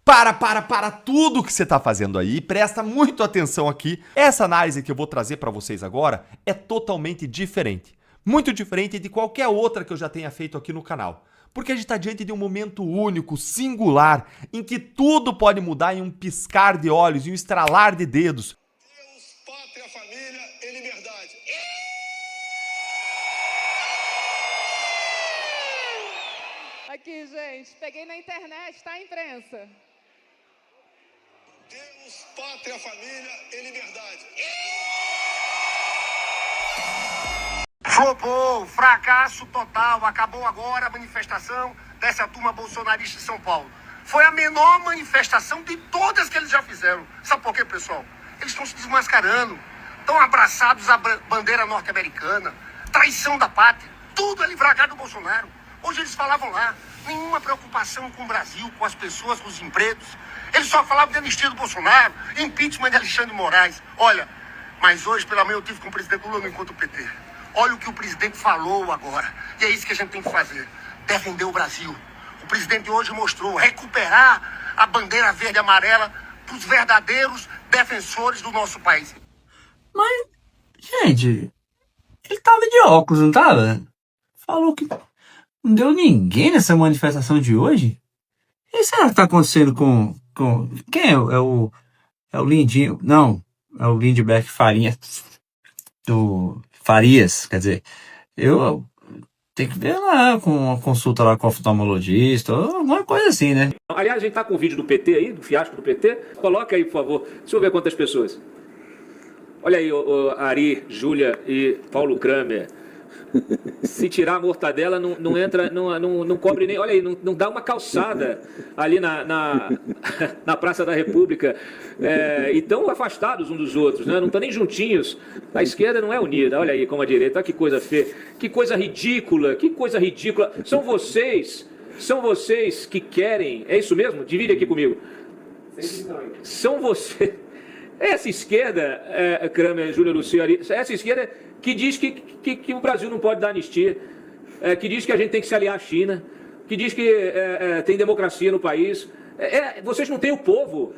Para tudo que você está fazendo aí e presta muito atenção aqui. Essa análise que eu vou trazer para vocês agora é totalmente diferente. Muito diferente de qualquer outra que eu já tenha feito aqui no canal. Porque a gente está diante de um momento único, singular, em que tudo pode mudar em um piscar de olhos, em um estralar de dedos. Deus, pátria, família e liberdade. Aqui, gente, peguei na internet, tá, imprensa? Deus, pátria, família e liberdade. Flopou, fracasso total. Acabou agora a manifestação dessa turma bolsonarista em São Paulo. Foi a menor manifestação de todas que eles já fizeram. Sabe por quê, pessoal? Eles estão se desmascarando. Estão abraçados à bandeira norte-americana. Traição da pátria. Tudo é livragado do Bolsonaro. Hoje eles falavam lá, nenhuma preocupação com o Brasil, com as pessoas, com os empregos. Eles só falavam de anistia do Bolsonaro, impeachment de Alexandre de Moraes. Olha, mas hoje, pela manhã, eu tive com o presidente Lula no encontro do PT. Olha o que o presidente falou agora. E é isso que a gente tem que fazer. Defender o Brasil. O presidente hoje mostrou recuperar a bandeira verde e amarela para os verdadeiros defensores do nosso país. Mas, gente, ele tava de óculos, não tava? Falou que não deu ninguém nessa manifestação de hoje? E será que tá acontecendo com... Quem é o Lindinho? Não, é o Lindbergh Farinha. Do Farias, quer dizer, eu tenho que ver lá com uma consulta lá com o oftalmologista, alguma coisa assim, né? Aliás, a gente tá com o vídeo do PT aí, do fiasco do PT. Coloca aí, por favor. Deixa eu ver quantas pessoas. Olha aí, o Ari, Júlia e Paulo Kramer. Se tirar a mortadela, não entra, não cobre nem. Olha aí, não dá uma calçada ali na Praça da República. E estão afastados uns dos outros, né? Não estão nem juntinhos. A esquerda não é unida. Olha aí como a direita. Olha que coisa feia. Que coisa ridícula. Que coisa ridícula. São vocês que querem. É isso mesmo? Divide aqui comigo. São vocês. Essa esquerda, Kramer, Júlia, Luciano, essa esquerda que diz que o Brasil não pode dar anistia, que diz que a gente tem que se aliar à China, que diz que tem democracia no país. Vocês não têm o povo,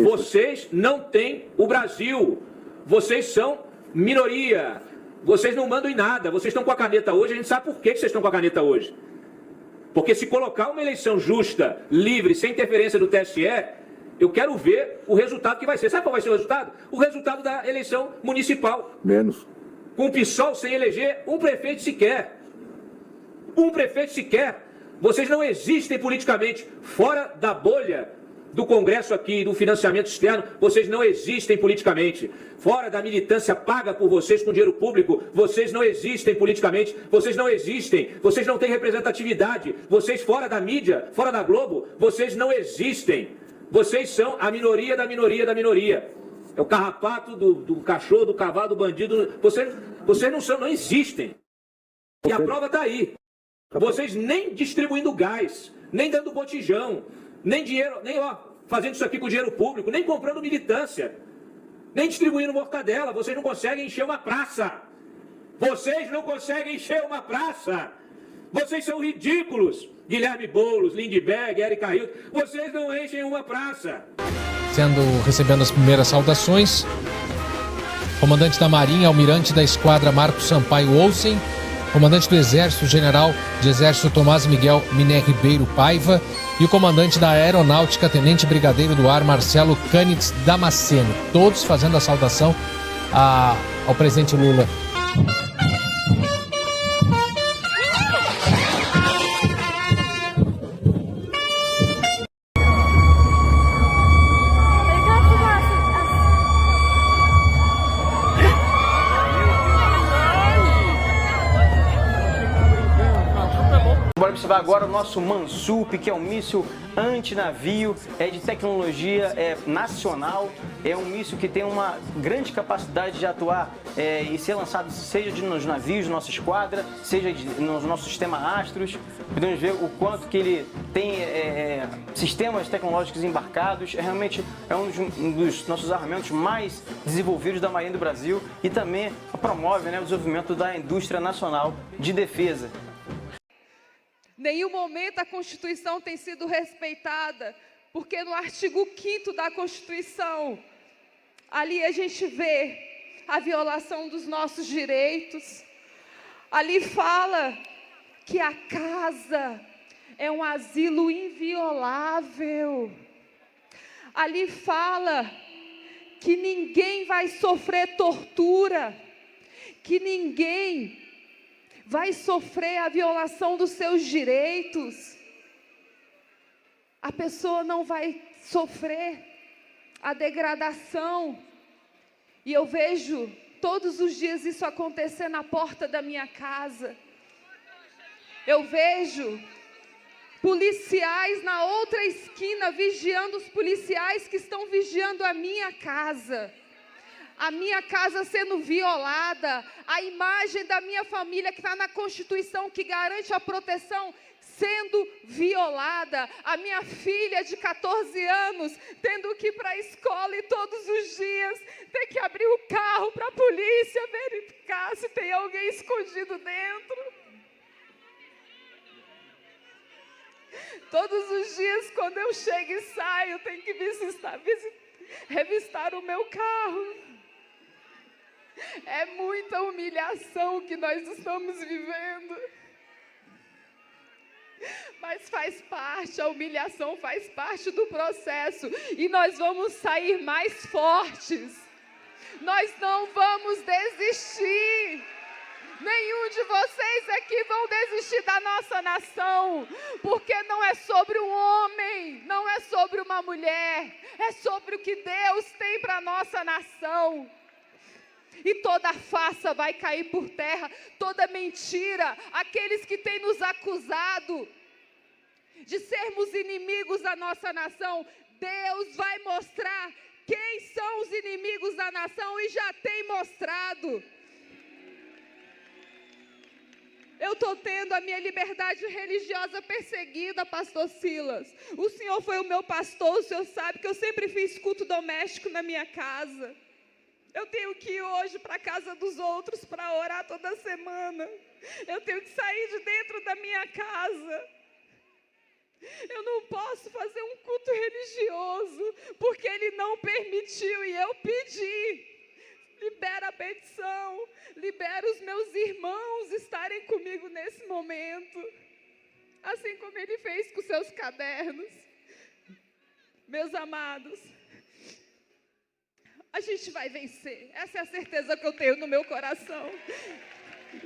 vocês não têm o Brasil, vocês são minoria, vocês não mandam em nada, vocês estão com a caneta hoje, a gente sabe por que vocês estão com a caneta hoje. Porque se colocar uma eleição justa, livre, sem interferência do TSE, eu quero ver o resultado que vai ser. Sabe qual vai ser o resultado? O resultado da eleição municipal. Menos. Com o PSOL sem eleger um prefeito sequer. Um prefeito sequer. Vocês não existem politicamente. Fora da bolha do Congresso aqui, do financiamento externo, vocês não existem politicamente. Fora da militância paga por vocês com dinheiro público, vocês não existem politicamente. Vocês não existem. Vocês não têm representatividade. Vocês fora da mídia, fora da Globo, vocês não existem. Vocês são a minoria da minoria da minoria. É o carrapato do cachorro, do cavalo, do bandido. Vocês não existem. E a prova está aí. Vocês nem distribuindo gás, nem dando botijão, nem dinheiro, nem fazendo isso aqui com dinheiro público, nem comprando militância, nem distribuindo mortadela. Vocês não conseguem encher uma praça. Vocês não conseguem encher uma praça. Vocês são ridículos. Guilherme Boulos, Lindbergh, Érica Hilton, vocês não enchem uma praça. Recebendo as primeiras saudações, comandante da Marinha, almirante da Esquadra Marcos Sampaio Olsen, comandante do Exército, general de Exército Tomás Miguel Miné Ribeiro Paiva e o comandante da Aeronáutica, tenente brigadeiro do ar Marcelo Cânitz Damasceno, todos fazendo a saudação ao presidente Lula. Bora observar agora o nosso Mansup, que é um míssil antinavio, de tecnologia nacional, é um míssil que tem uma grande capacidade de atuar e ser lançado seja nos navios, nossa esquadra, seja no nosso sistema Astros. Podemos ver o quanto que ele tem sistemas tecnológicos embarcados, realmente é um dos nossos armamentos mais desenvolvidos da Marinha do Brasil e também promove o desenvolvimento da indústria nacional de defesa. Nenhum momento a Constituição tem sido respeitada Porque no artigo 5º da Constituição, ali a gente vê a violação dos nossos direitos. Ali fala que a casa é um asilo inviolável. Ali fala que ninguém vai sofrer tortura, que ninguém vai sofrer a violação dos seus direitos. A pessoa não vai sofrer a degradação. E eu vejo todos os dias isso acontecer na porta da minha casa. Eu vejo policiais na outra esquina vigiando os policiais que estão vigiando a minha casa. A minha casa sendo violada, a imagem da minha família que está na Constituição, que garante a proteção, sendo violada. A minha filha de 14 anos tendo que ir para a escola e todos os dias ter que abrir o carro para a polícia verificar se tem alguém escondido dentro. Todos os dias, quando eu chego e saio, tenho que revistar o meu carro. É muita humilhação que nós estamos vivendo. Mas faz parte, a humilhação faz parte do processo. E nós vamos sair mais fortes. Nós não vamos desistir. Nenhum de vocês aqui vão desistir da nossa nação, porque não é sobre um homem, não é sobre uma mulher, é sobre o que Deus tem para a nossa nação. E toda farsa vai cair por terra, toda mentira, aqueles que têm nos acusado de sermos inimigos da nossa nação, Deus vai mostrar quem são os inimigos da nação e já tem mostrado. Eu estou tendo a minha liberdade religiosa perseguida, pastor Silas. O senhor foi o meu pastor, o senhor sabe que eu sempre fiz culto doméstico na minha casa. Eu tenho que ir hoje para a casa dos outros para orar toda semana. Eu tenho que sair de dentro da minha casa. Eu não posso fazer um culto religioso, porque ele não permitiu e eu pedi. Libera a petição, libera os meus irmãos estarem comigo nesse momento, assim como ele fez com seus cadernos. Meus amados, a gente vai vencer, essa é a certeza que eu tenho no meu coração.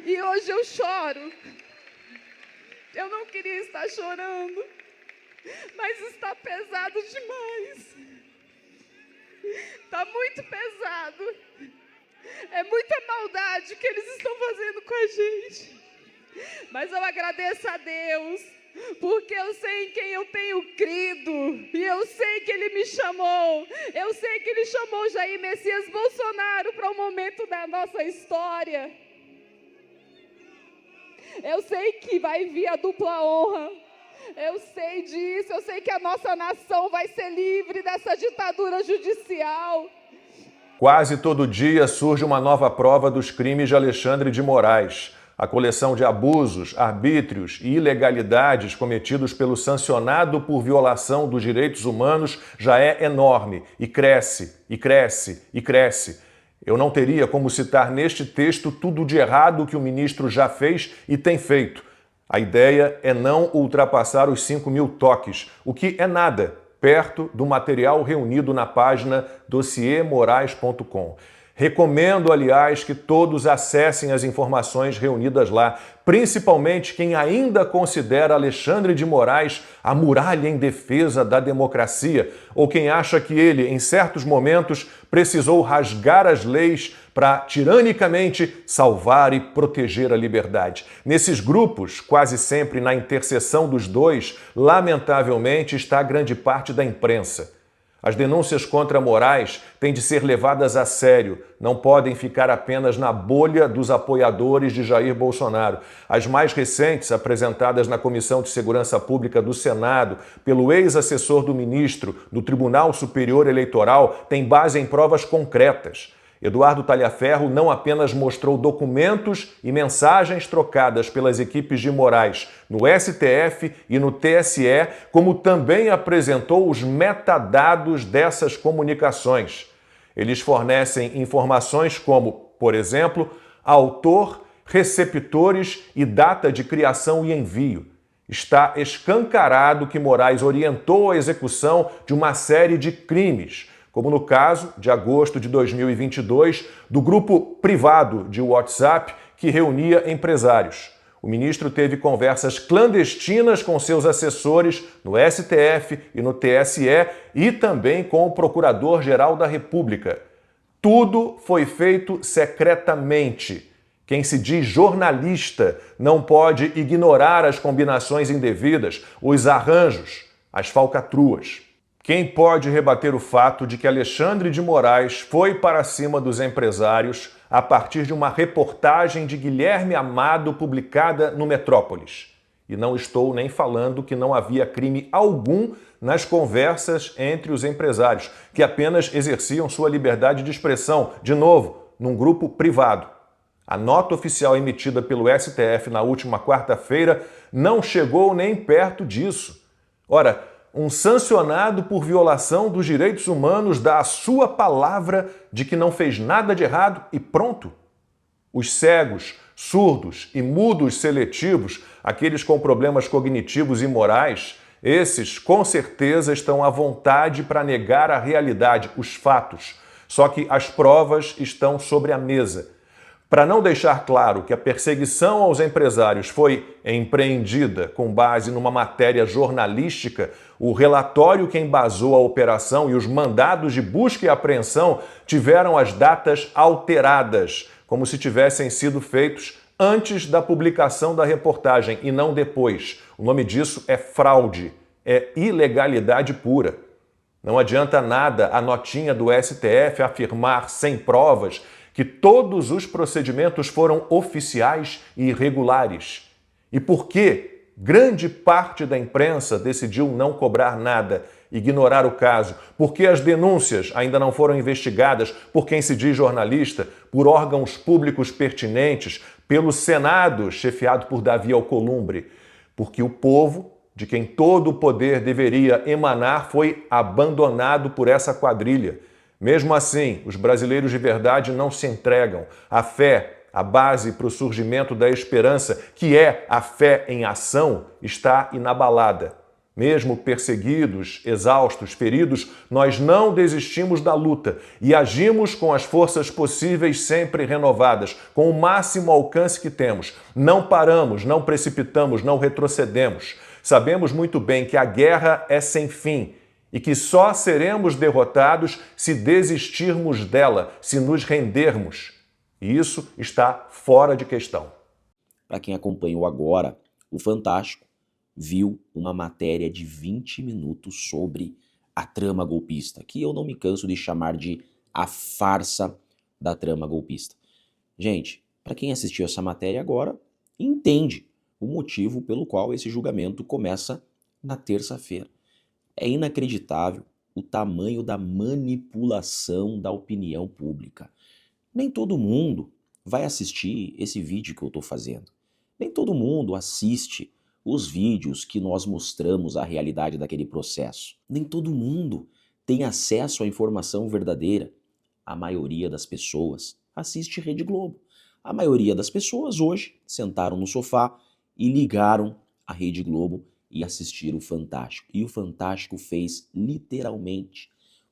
E hoje eu choro, eu não queria estar chorando, mas está pesado demais, está muito pesado. É muita maldade que eles estão fazendo com a gente. Mas eu agradeço a Deus, porque eu sei em quem eu tenho crido. E eu sei que Ele me chamou. Eu sei que Ele chamou Jair Messias Bolsonaro para o momento da nossa história. Eu sei que vai vir a dupla honra. Eu sei disso. Eu sei que a nossa nação vai ser livre dessa ditadura judicial. Quase todo dia surge uma nova prova dos crimes de Alexandre de Moraes. A coleção de abusos, arbítrios e ilegalidades cometidos pelo sancionado por violação dos direitos humanos já é enorme e cresce, e cresce, e cresce. Eu não teria como citar neste texto tudo de errado que o ministro já fez e tem feito. A ideia é não ultrapassar os 5.000 toques, o que é nada perto do material reunido na página dossiermorais.com. Recomendo, aliás, que todos acessem as informações reunidas lá, principalmente quem ainda considera Alexandre de Moraes a muralha em defesa da democracia, ou quem acha que ele, em certos momentos, precisou rasgar as leis para, tiranicamente, salvar e proteger a liberdade. Nesses grupos, quase sempre na interseção dos dois, lamentavelmente está grande parte da imprensa. As denúncias contra Moraes têm de ser levadas a sério, não podem ficar apenas na bolha dos apoiadores de Jair Bolsonaro. As mais recentes, apresentadas na Comissão de Segurança Pública do Senado, pelo ex-assessor do ministro do Tribunal Superior Eleitoral, têm base em provas concretas. Eduardo Talhaferro não apenas mostrou documentos e mensagens trocadas pelas equipes de Moraes no STF e no TSE, como também apresentou os metadados dessas comunicações. Eles fornecem informações como, por exemplo, autor, receptores e data de criação e envio. Está escancarado que Moraes orientou a execução de uma série de crimes, como no caso de agosto de 2022, do grupo privado de WhatsApp que reunia empresários. O ministro teve conversas clandestinas com seus assessores no STF e no TSE e também com o Procurador-Geral da República. Tudo foi feito secretamente. Quem se diz jornalista não pode ignorar as combinações indevidas, os arranjos, as falcatruas. Quem pode rebater o fato de que Alexandre de Moraes foi para cima dos empresários a partir de uma reportagem de Guilherme Amado publicada no Metrópolis? E não estou nem falando que não havia crime algum nas conversas entre os empresários, que apenas exerciam sua liberdade de expressão, de novo, num grupo privado. A nota oficial emitida pelo STF na última quarta-feira não chegou nem perto disso. Ora, um sancionado por violação dos direitos humanos dá a sua palavra de que não fez nada de errado e pronto. Os cegos, surdos e mudos seletivos, aqueles com problemas cognitivos e morais, esses com certeza estão à vontade para negar a realidade, os fatos. Só que as provas estão sobre a mesa. Para não deixar claro que a perseguição aos empresários foi empreendida com base numa matéria jornalística, o relatório que embasou a operação e os mandados de busca e apreensão tiveram as datas alteradas, como se tivessem sido feitos antes da publicação da reportagem e não depois. O nome disso é fraude, é ilegalidade pura. Não adianta nada a notinha do STF afirmar sem provas que todos os procedimentos foram oficiais e irregulares. E por que grande parte da imprensa decidiu não cobrar nada, ignorar o caso? Por que as denúncias ainda não foram investigadas por quem se diz jornalista, por órgãos públicos pertinentes, pelo Senado, chefiado por Davi Alcolumbre? Porque o povo, de quem todo o poder deveria emanar, foi abandonado por essa quadrilha. Mesmo assim, os brasileiros de verdade não se entregam. A fé, a base para o surgimento da esperança, que é a fé em ação, está inabalada. Mesmo perseguidos, exaustos, feridos, nós não desistimos da luta e agimos com as forças possíveis sempre renovadas, com o máximo alcance que temos. Não paramos, não precipitamos, não retrocedemos. Sabemos muito bem que a guerra é sem fim e que só seremos derrotados se desistirmos dela, se nos rendermos. E isso está fora de questão. Para quem acompanhou agora o Fantástico, viu uma matéria de 20 minutos sobre a trama golpista, que eu não me canso de chamar de a farsa da trama golpista. Gente, para quem assistiu essa matéria agora, entende o motivo pelo qual esse julgamento começa na terça-feira. É inacreditável o tamanho da manipulação da opinião pública. Nem todo mundo vai assistir esse vídeo que eu estou fazendo. Nem todo mundo assiste os vídeos que nós mostramos a realidade daquele processo. Nem todo mundo tem acesso à informação verdadeira. A maioria das pessoas assiste Rede Globo. A maioria das pessoas hoje sentaram no sofá e ligaram a Rede Globo e assistiram o Fantástico. E o Fantástico fez literalmente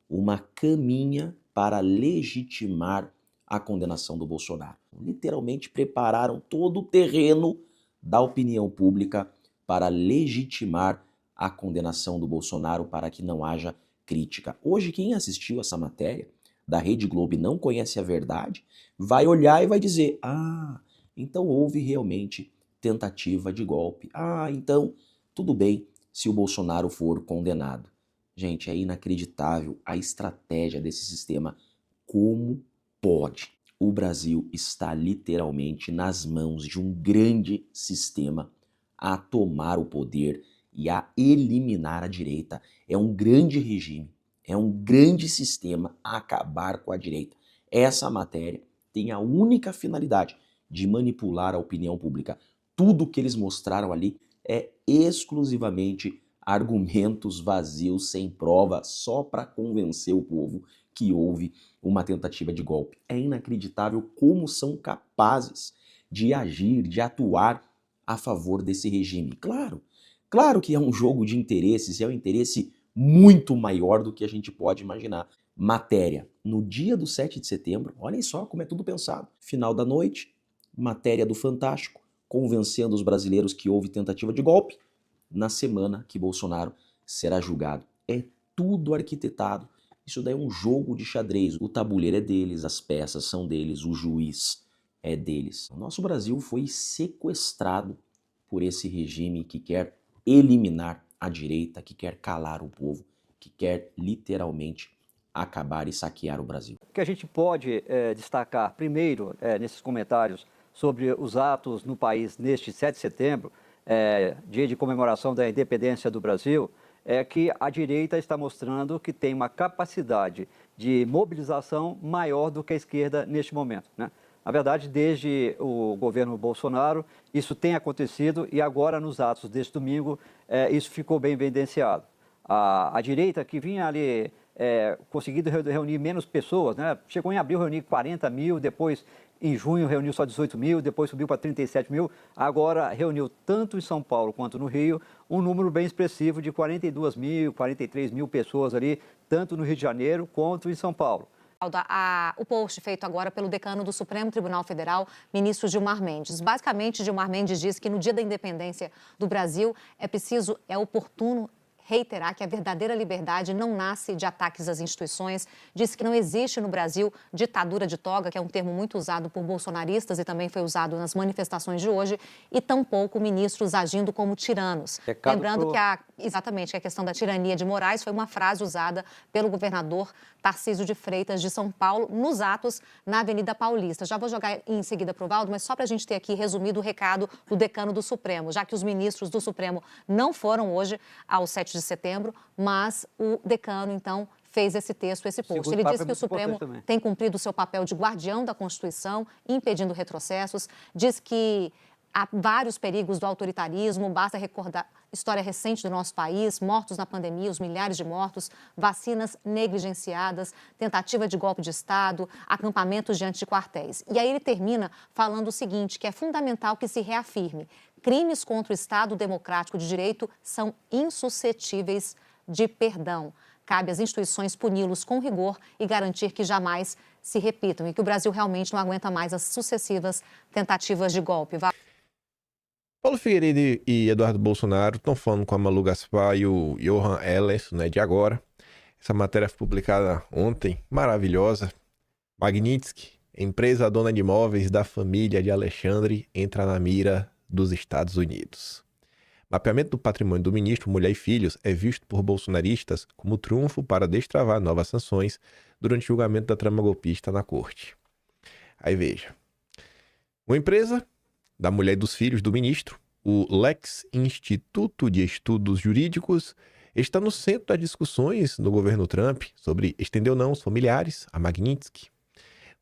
uma caminha para legitimar a condenação do Bolsonaro. Literalmente prepararam todo o terreno da opinião pública para legitimar a condenação do Bolsonaro, para que não haja crítica. Hoje, quem assistiu essa matéria da Rede Globo e não conhece a verdade, vai olhar e vai dizer: ah, então houve realmente tentativa de golpe. Ah, então tudo bem se o Bolsonaro for condenado. Gente, é inacreditável a estratégia desse sistema. Como pode? O Brasil está literalmente nas mãos de um grande sistema a tomar o poder e a eliminar a direita. É um grande regime, é um grande sistema a acabar com a direita. Essa matéria tem a única finalidade de manipular a opinião pública. Tudo que eles mostraram ali é exclusivamente argumentos vazios, sem prova, só para convencer o povo que houve uma tentativa de golpe. É inacreditável como são capazes de agir, de atuar a favor desse regime. Claro que é um jogo de interesses, é um interesse muito maior do que a gente pode imaginar. Matéria, no dia do 7 de setembro, olhem só como é tudo pensado. Final da noite, matéria do Fantástico, convencendo os brasileiros que houve tentativa de golpe, na semana que Bolsonaro será julgado. É tudo arquitetado. Isso daí é um jogo de xadrez. O tabuleiro é deles, as peças são deles, o juiz é deles. O nosso Brasil foi sequestrado por esse regime que quer eliminar a direita, que quer calar o povo, que quer literalmente acabar e saquear o Brasil. O que a gente pode destacar primeiro nesses comentários sobre os atos no país neste 7 de setembro, dia de comemoração da independência do Brasil, é que a direita está mostrando que tem uma capacidade de mobilização maior do que a esquerda neste momento, né? Na verdade, desde o governo Bolsonaro, isso tem acontecido e agora nos atos deste domingo isso ficou bem evidenciado. A direita que vinha ali conseguindo reunir menos pessoas, né? Chegou em abril a reunir 40 mil, depois em junho reuniu só 18 mil, depois subiu para 37 mil, agora reuniu tanto em São Paulo quanto no Rio um número bem expressivo de 42 mil, 43 mil pessoas ali, tanto no Rio de Janeiro quanto em São Paulo. O post feito agora pelo decano do Supremo Tribunal Federal, ministro Gilmar Mendes. Basicamente, Gilmar Mendes diz que no dia da independência do Brasil é oportuno reiterar que a verdadeira liberdade não nasce de ataques às instituições. Disse que não existe no Brasil ditadura de toga, que é um termo muito usado por bolsonaristas e também foi usado nas manifestações de hoje, e tampouco ministros agindo como tiranos. Lembrando que a questão da tirania de Moraes foi uma frase usada pelo governador Tarcísio de Freitas de São Paulo nos atos na Avenida Paulista. Já vou jogar em seguida para o Valdo, mas só para a gente ter aqui resumido o recado do decano do Supremo, já que os ministros do Supremo não foram hoje ao 7 de setembro, mas o decano, então, fez esse texto, esse post. Ele disse que o Supremo tem cumprido o seu papel de guardião da Constituição, impedindo retrocessos, diz que há vários perigos do autoritarismo, basta recordar a história recente do nosso país, mortos na pandemia, os milhares de mortos, vacinas negligenciadas, tentativa de golpe de Estado, acampamentos diante de quartéis. E aí ele termina falando o seguinte, que é fundamental que se reafirme: crimes contra o Estado democrático de direito são insuscetíveis de perdão. Cabe às instituições puni-los com rigor e garantir que jamais se repitam e que o Brasil realmente não aguenta mais as sucessivas tentativas de golpe. Paulo Figueiredo e Eduardo Bolsonaro estão falando com a Malu Gaspar e o Johan Ellis, né, de agora. Essa matéria foi publicada ontem, maravilhosa. Magnitsky, empresa dona de imóveis da família de Alexandre, entra na mira dos Estados Unidos. Mapeamento do patrimônio do ministro, mulher e filhos é visto por bolsonaristas como trunfo para destravar novas sanções durante o julgamento da trama golpista na corte. Aí veja. Uma empresa da mulher e dos filhos do ministro, o Lex Instituto de Estudos Jurídicos, está no centro das discussões no governo Trump sobre estender ou não os familiares a Magnitsky.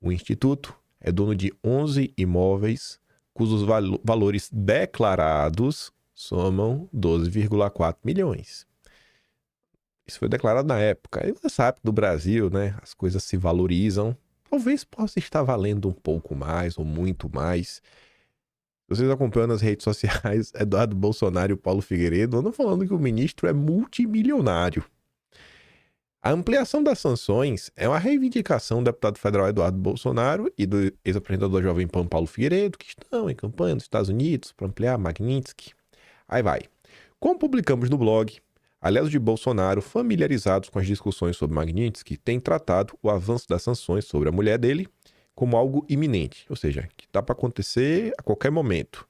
O instituto é dono de 11 imóveis cujos valores declarados somam 12,4 milhões. Isso foi declarado na época. Aí você sabe que no Brasil, né, as coisas se valorizam. Talvez possa estar valendo um pouco mais ou muito mais. Vocês acompanham nas redes sociais Eduardo Bolsonaro e o Paulo Figueiredo andam falando que o ministro é multimilionário. A ampliação das sanções é uma reivindicação do deputado federal Eduardo Bolsonaro e do ex-apresentador Jovem Pan Paulo Figueiredo, que estão em campanha nos Estados Unidos para ampliar Magnitsky. Aí vai. Como publicamos no blog, aliados de Bolsonaro familiarizados com as discussões sobre Magnitsky têm tratado o avanço das sanções sobre a mulher dele como algo iminente, ou seja, que está para acontecer a qualquer momento.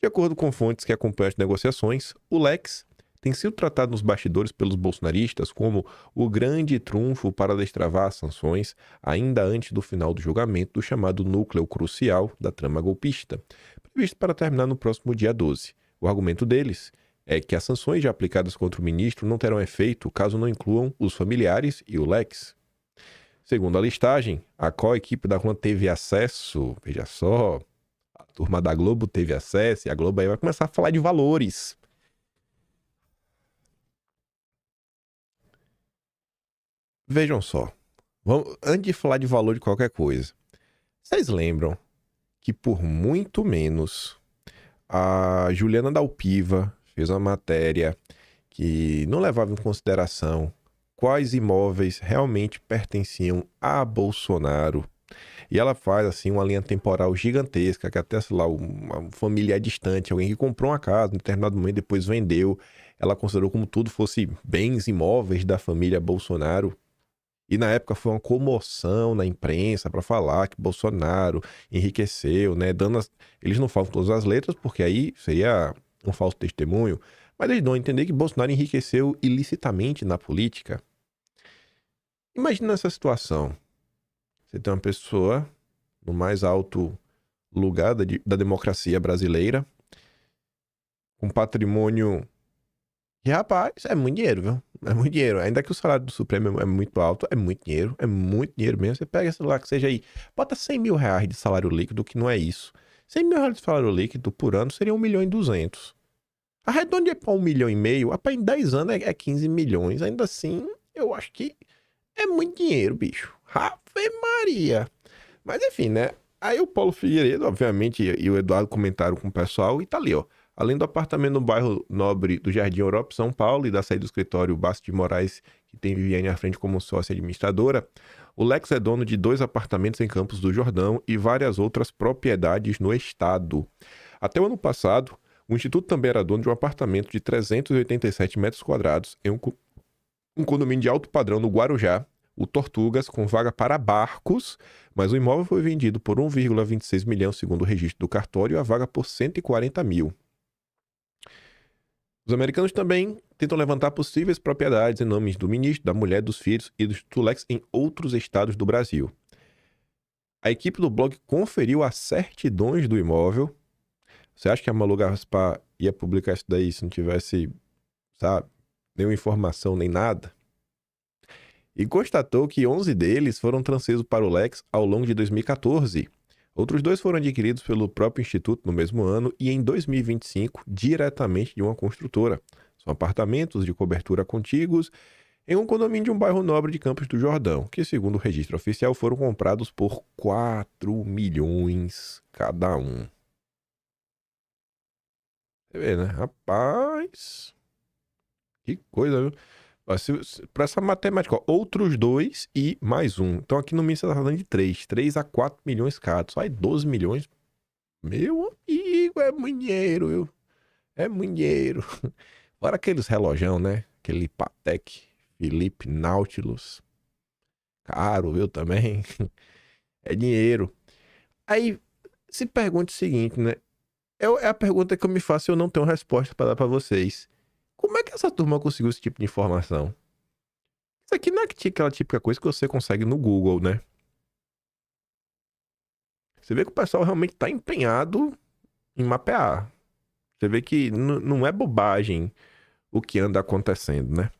De acordo com fontes que acompanham as negociações, o Lex tem sido tratado nos bastidores pelos bolsonaristas como o grande trunfo para destravar as sanções ainda antes do final do julgamento do chamado núcleo crucial da trama golpista, previsto para terminar no próximo dia 12. O argumento deles é que as sanções já aplicadas contra o ministro não terão efeito caso não incluam os familiares e o Lex. Segundo a listagem, a qual equipe da Rua teve acesso, veja só, a turma da Globo teve acesso e a Globo aí vai começar a falar de valores. Vejam só, antes de falar de valor de qualquer coisa, vocês lembram que por muito menos a Juliana Dalpiva fez uma matéria que não levava em consideração quais imóveis realmente pertenciam a Bolsonaro. E ela faz assim uma linha temporal gigantesca, que até, sei lá, uma família distante, alguém que comprou uma casa em determinado momento, depois vendeu, ela considerou como tudo fosse bens imóveis da família Bolsonaro. E na época foi uma comoção na imprensa para falar que Bolsonaro enriqueceu, né? Eles não falam todas as letras, porque aí seria um falso testemunho, mas eles dão a entender que Bolsonaro enriqueceu ilicitamente na política. Imagina essa situação. Você tem uma pessoa no mais alto lugar da democracia brasileira, com patrimônio que, rapaz, é muito dinheiro, viu? É muito dinheiro. Ainda que o salário do Supremo é muito alto, é muito dinheiro mesmo. Você pega, sei lá, que seja aí, bota 100 mil reais de salário líquido, que não é isso. 100 mil reais de salário líquido por ano seria 1.200.000. Arredonde para 1,5 milhão, rapaz, em 10 anos é 15 milhões. Ainda assim, eu acho que é muito dinheiro, bicho. Ave Maria. Mas enfim, né? Aí o Paulo Figueiredo, obviamente, e o Eduardo comentaram com o pessoal e tá ali, ó. Além do apartamento no bairro Nobre do Jardim Europa, São Paulo, e da saída do escritório Bastos de Moraes, que tem Viviane à frente como sócia administradora, o Lex é dono de 2 apartamentos em Campos do Jordão e várias outras propriedades no estado. Até o ano passado, o Instituto também era dono de um apartamento de 387 metros quadrados em um condomínio de alto padrão no Guarujá, o Tortugas, com vaga para barcos, mas o imóvel foi vendido por 1,26 milhão, segundo o registro do cartório, e a vaga por 140 mil. Os americanos também tentam levantar possíveis propriedades em nomes do ministro, da mulher, dos filhos e do Instituto Lex em outros estados do Brasil. A equipe do blog conferiu as certidões do imóvel. Você acha que a Malu Gaspar ia publicar isso daí se não tivesse, sabe, nenhuma informação nem nada? E constatou que 11 deles foram transferidos para o Lex ao longo de 2014. Outros 2 foram adquiridos pelo próprio Instituto no mesmo ano e em 2025 diretamente de uma construtora. São apartamentos de cobertura contíguos em um condomínio de um bairro nobre de Campos do Jordão, que segundo o registro oficial foram comprados por 4 milhões cada um. Você vê, né? Rapaz, que coisa, viu? Para essa matemática, ó, outros 2 e mais um. Então aqui no mínimo você está falando de 3 a 4 milhões cada. Só aí 12 milhões. Meu amigo, é muito dinheiro, viu? É muito dinheiro. Fora aqueles relojão, né? Aquele Patek Philippe Nautilus. Caro, viu, também. É dinheiro. Aí se pergunta o seguinte, né? É a pergunta que eu me faço e eu não tenho resposta para dar para vocês. Como é que essa turma conseguiu esse tipo de informação? Isso aqui não é aquela típica coisa que você consegue no Google, né? Você vê que o pessoal realmente está empenhado em mapear. Você vê que não é bobagem o que anda acontecendo, né?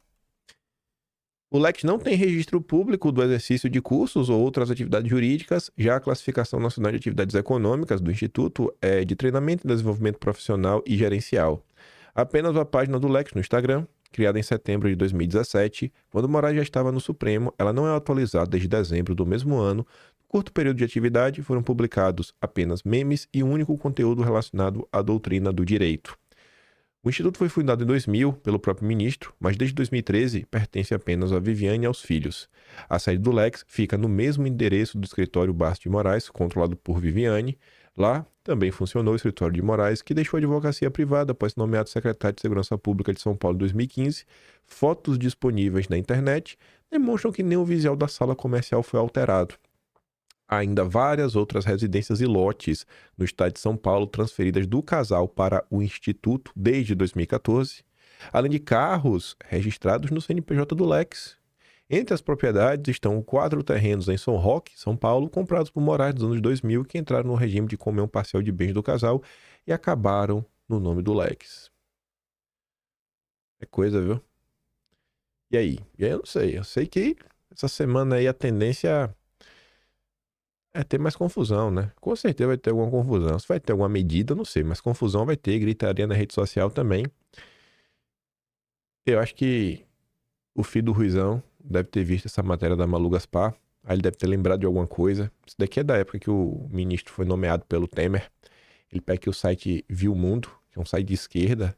O Lex não tem registro público do exercício de cursos ou outras atividades jurídicas, já a Classificação Nacional de Atividades Econômicas do Instituto é de treinamento e desenvolvimento profissional e gerencial. Apenas a página do Lex no Instagram, criada em setembro de 2017, quando Moraes já estava no Supremo, ela não é atualizada desde dezembro do mesmo ano. No curto período de atividade, foram publicados apenas memes e um único conteúdo relacionado à doutrina do direito. O Instituto foi fundado em 2000 pelo próprio ministro, mas desde 2013 pertence apenas a Viviane e aos filhos. A sede do Lex fica no mesmo endereço do escritório Bastos de Moraes, controlado por Viviane. Lá também funcionou o escritório de Moraes, que deixou a advocacia privada após ser nomeado secretário de Segurança Pública de São Paulo em 2015. Fotos disponíveis na internet demonstram que nem o visual da sala comercial foi alterado. Há ainda várias outras residências e lotes no estado de São Paulo transferidas do casal para o Instituto desde 2014, além de carros registrados no CNPJ do Lex. Entre as propriedades estão 4 terrenos em São Roque, São Paulo, comprados por Moraes nos anos 2000, que entraram no regime de comunhão parcial de bens do casal e acabaram no nome do Lex. É coisa, viu? E aí? Eu não sei. Eu sei que essa semana aí a tendência é ter mais confusão, né? Com certeza vai ter alguma confusão. Se vai ter alguma medida, não sei, mas confusão vai ter, gritaria na rede social também. Eu acho que o filho do Ruizão deve ter visto essa matéria da Malu Gaspar. Aí ele deve ter lembrado de alguma coisa. Isso daqui é da época que o ministro foi nomeado pelo Temer. Ele pega aqui o site Viu Mundo, que é um site de esquerda,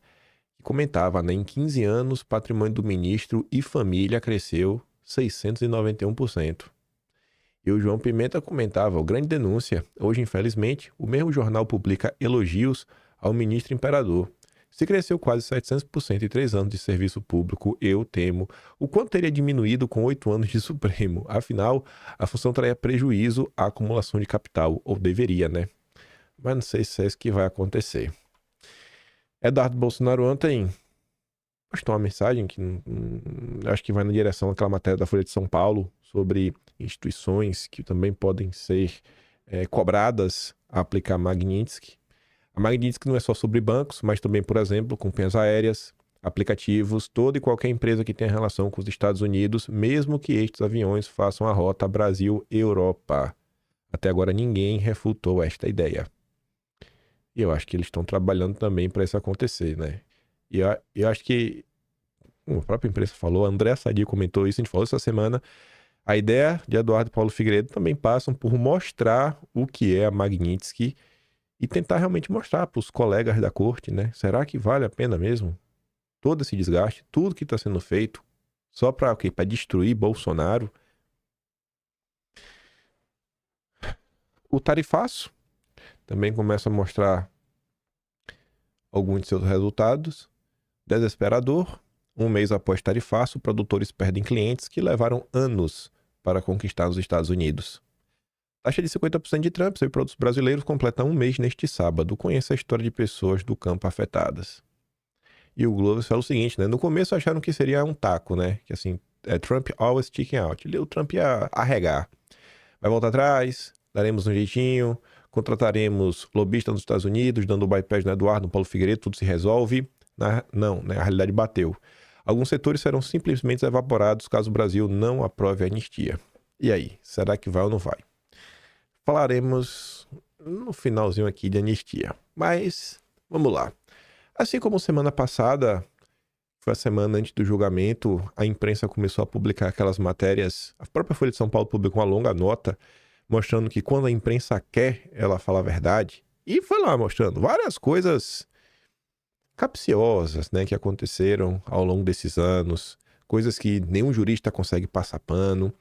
que comentava, né? Em 15 anos, o patrimônio do ministro e família cresceu 691%. E o João Pimenta comentava, o grande denúncia. Hoje, infelizmente, o mesmo jornal publica elogios ao ministro imperador. Se cresceu quase 700% em 3 anos de serviço público, eu temo o quanto teria diminuído com 8 anos de Supremo. Afinal, a função traria prejuízo à acumulação de capital, ou deveria, né? Mas não sei se é isso que vai acontecer. Eduardo Bolsonaro ontem postou uma mensagem que acho que vai na direção daquela matéria da Folha de São Paulo sobre instituições que também podem ser cobradas a aplicar Magnitsky. A Magnitsky não é só sobre bancos, mas também, por exemplo, companhias aéreas, aplicativos, toda e qualquer empresa que tenha relação com os Estados Unidos, mesmo que estes aviões façam a rota Brasil-Europa. Até agora ninguém refutou esta ideia. E eu acho que eles estão trabalhando também para isso acontecer, né? E eu acho que, como a própria imprensa falou, a Andréa Sadi comentou isso, a gente falou essa semana, a ideia de Eduardo Paulo Figueiredo também passam por mostrar o que é a Magnitsky e tentar realmente mostrar para os colegas da corte, né? Será que vale a pena mesmo todo esse desgaste, tudo que está sendo feito, só para o quê? Para destruir Bolsonaro? O tarifaço também começa a mostrar alguns de seus resultados. Desesperador. Um mês após tarifaço, produtores perdem clientes que levaram anos para conquistar os Estados Unidos. Taxa de 50% de Trump e produtos brasileiros completa um mês neste sábado. Conheça a história de pessoas do campo afetadas. E o Globo fala o seguinte, né? No começo acharam que seria um taco, né? Que assim, Trump always chicken out. O Trump ia arregar. Vai voltar atrás, daremos um jeitinho, contrataremos lobistas nos Estados Unidos, dando o bypass no Eduardo, no Paulo Figueiredo, tudo se resolve. Não, né? A realidade bateu. Alguns setores serão simplesmente evaporados caso o Brasil não aprove a anistia. E aí, será que vai ou não vai? Falaremos no finalzinho aqui de anistia. Mas, vamos lá. Assim como semana passada, foi a semana antes do julgamento, a imprensa começou a publicar aquelas matérias. A própria Folha de São Paulo publicou uma longa nota mostrando que quando a imprensa quer, ela fala a verdade. E foi lá mostrando várias coisas capciosas, né, que aconteceram ao longo desses anos. Coisas que nenhum jurista consegue passar pano.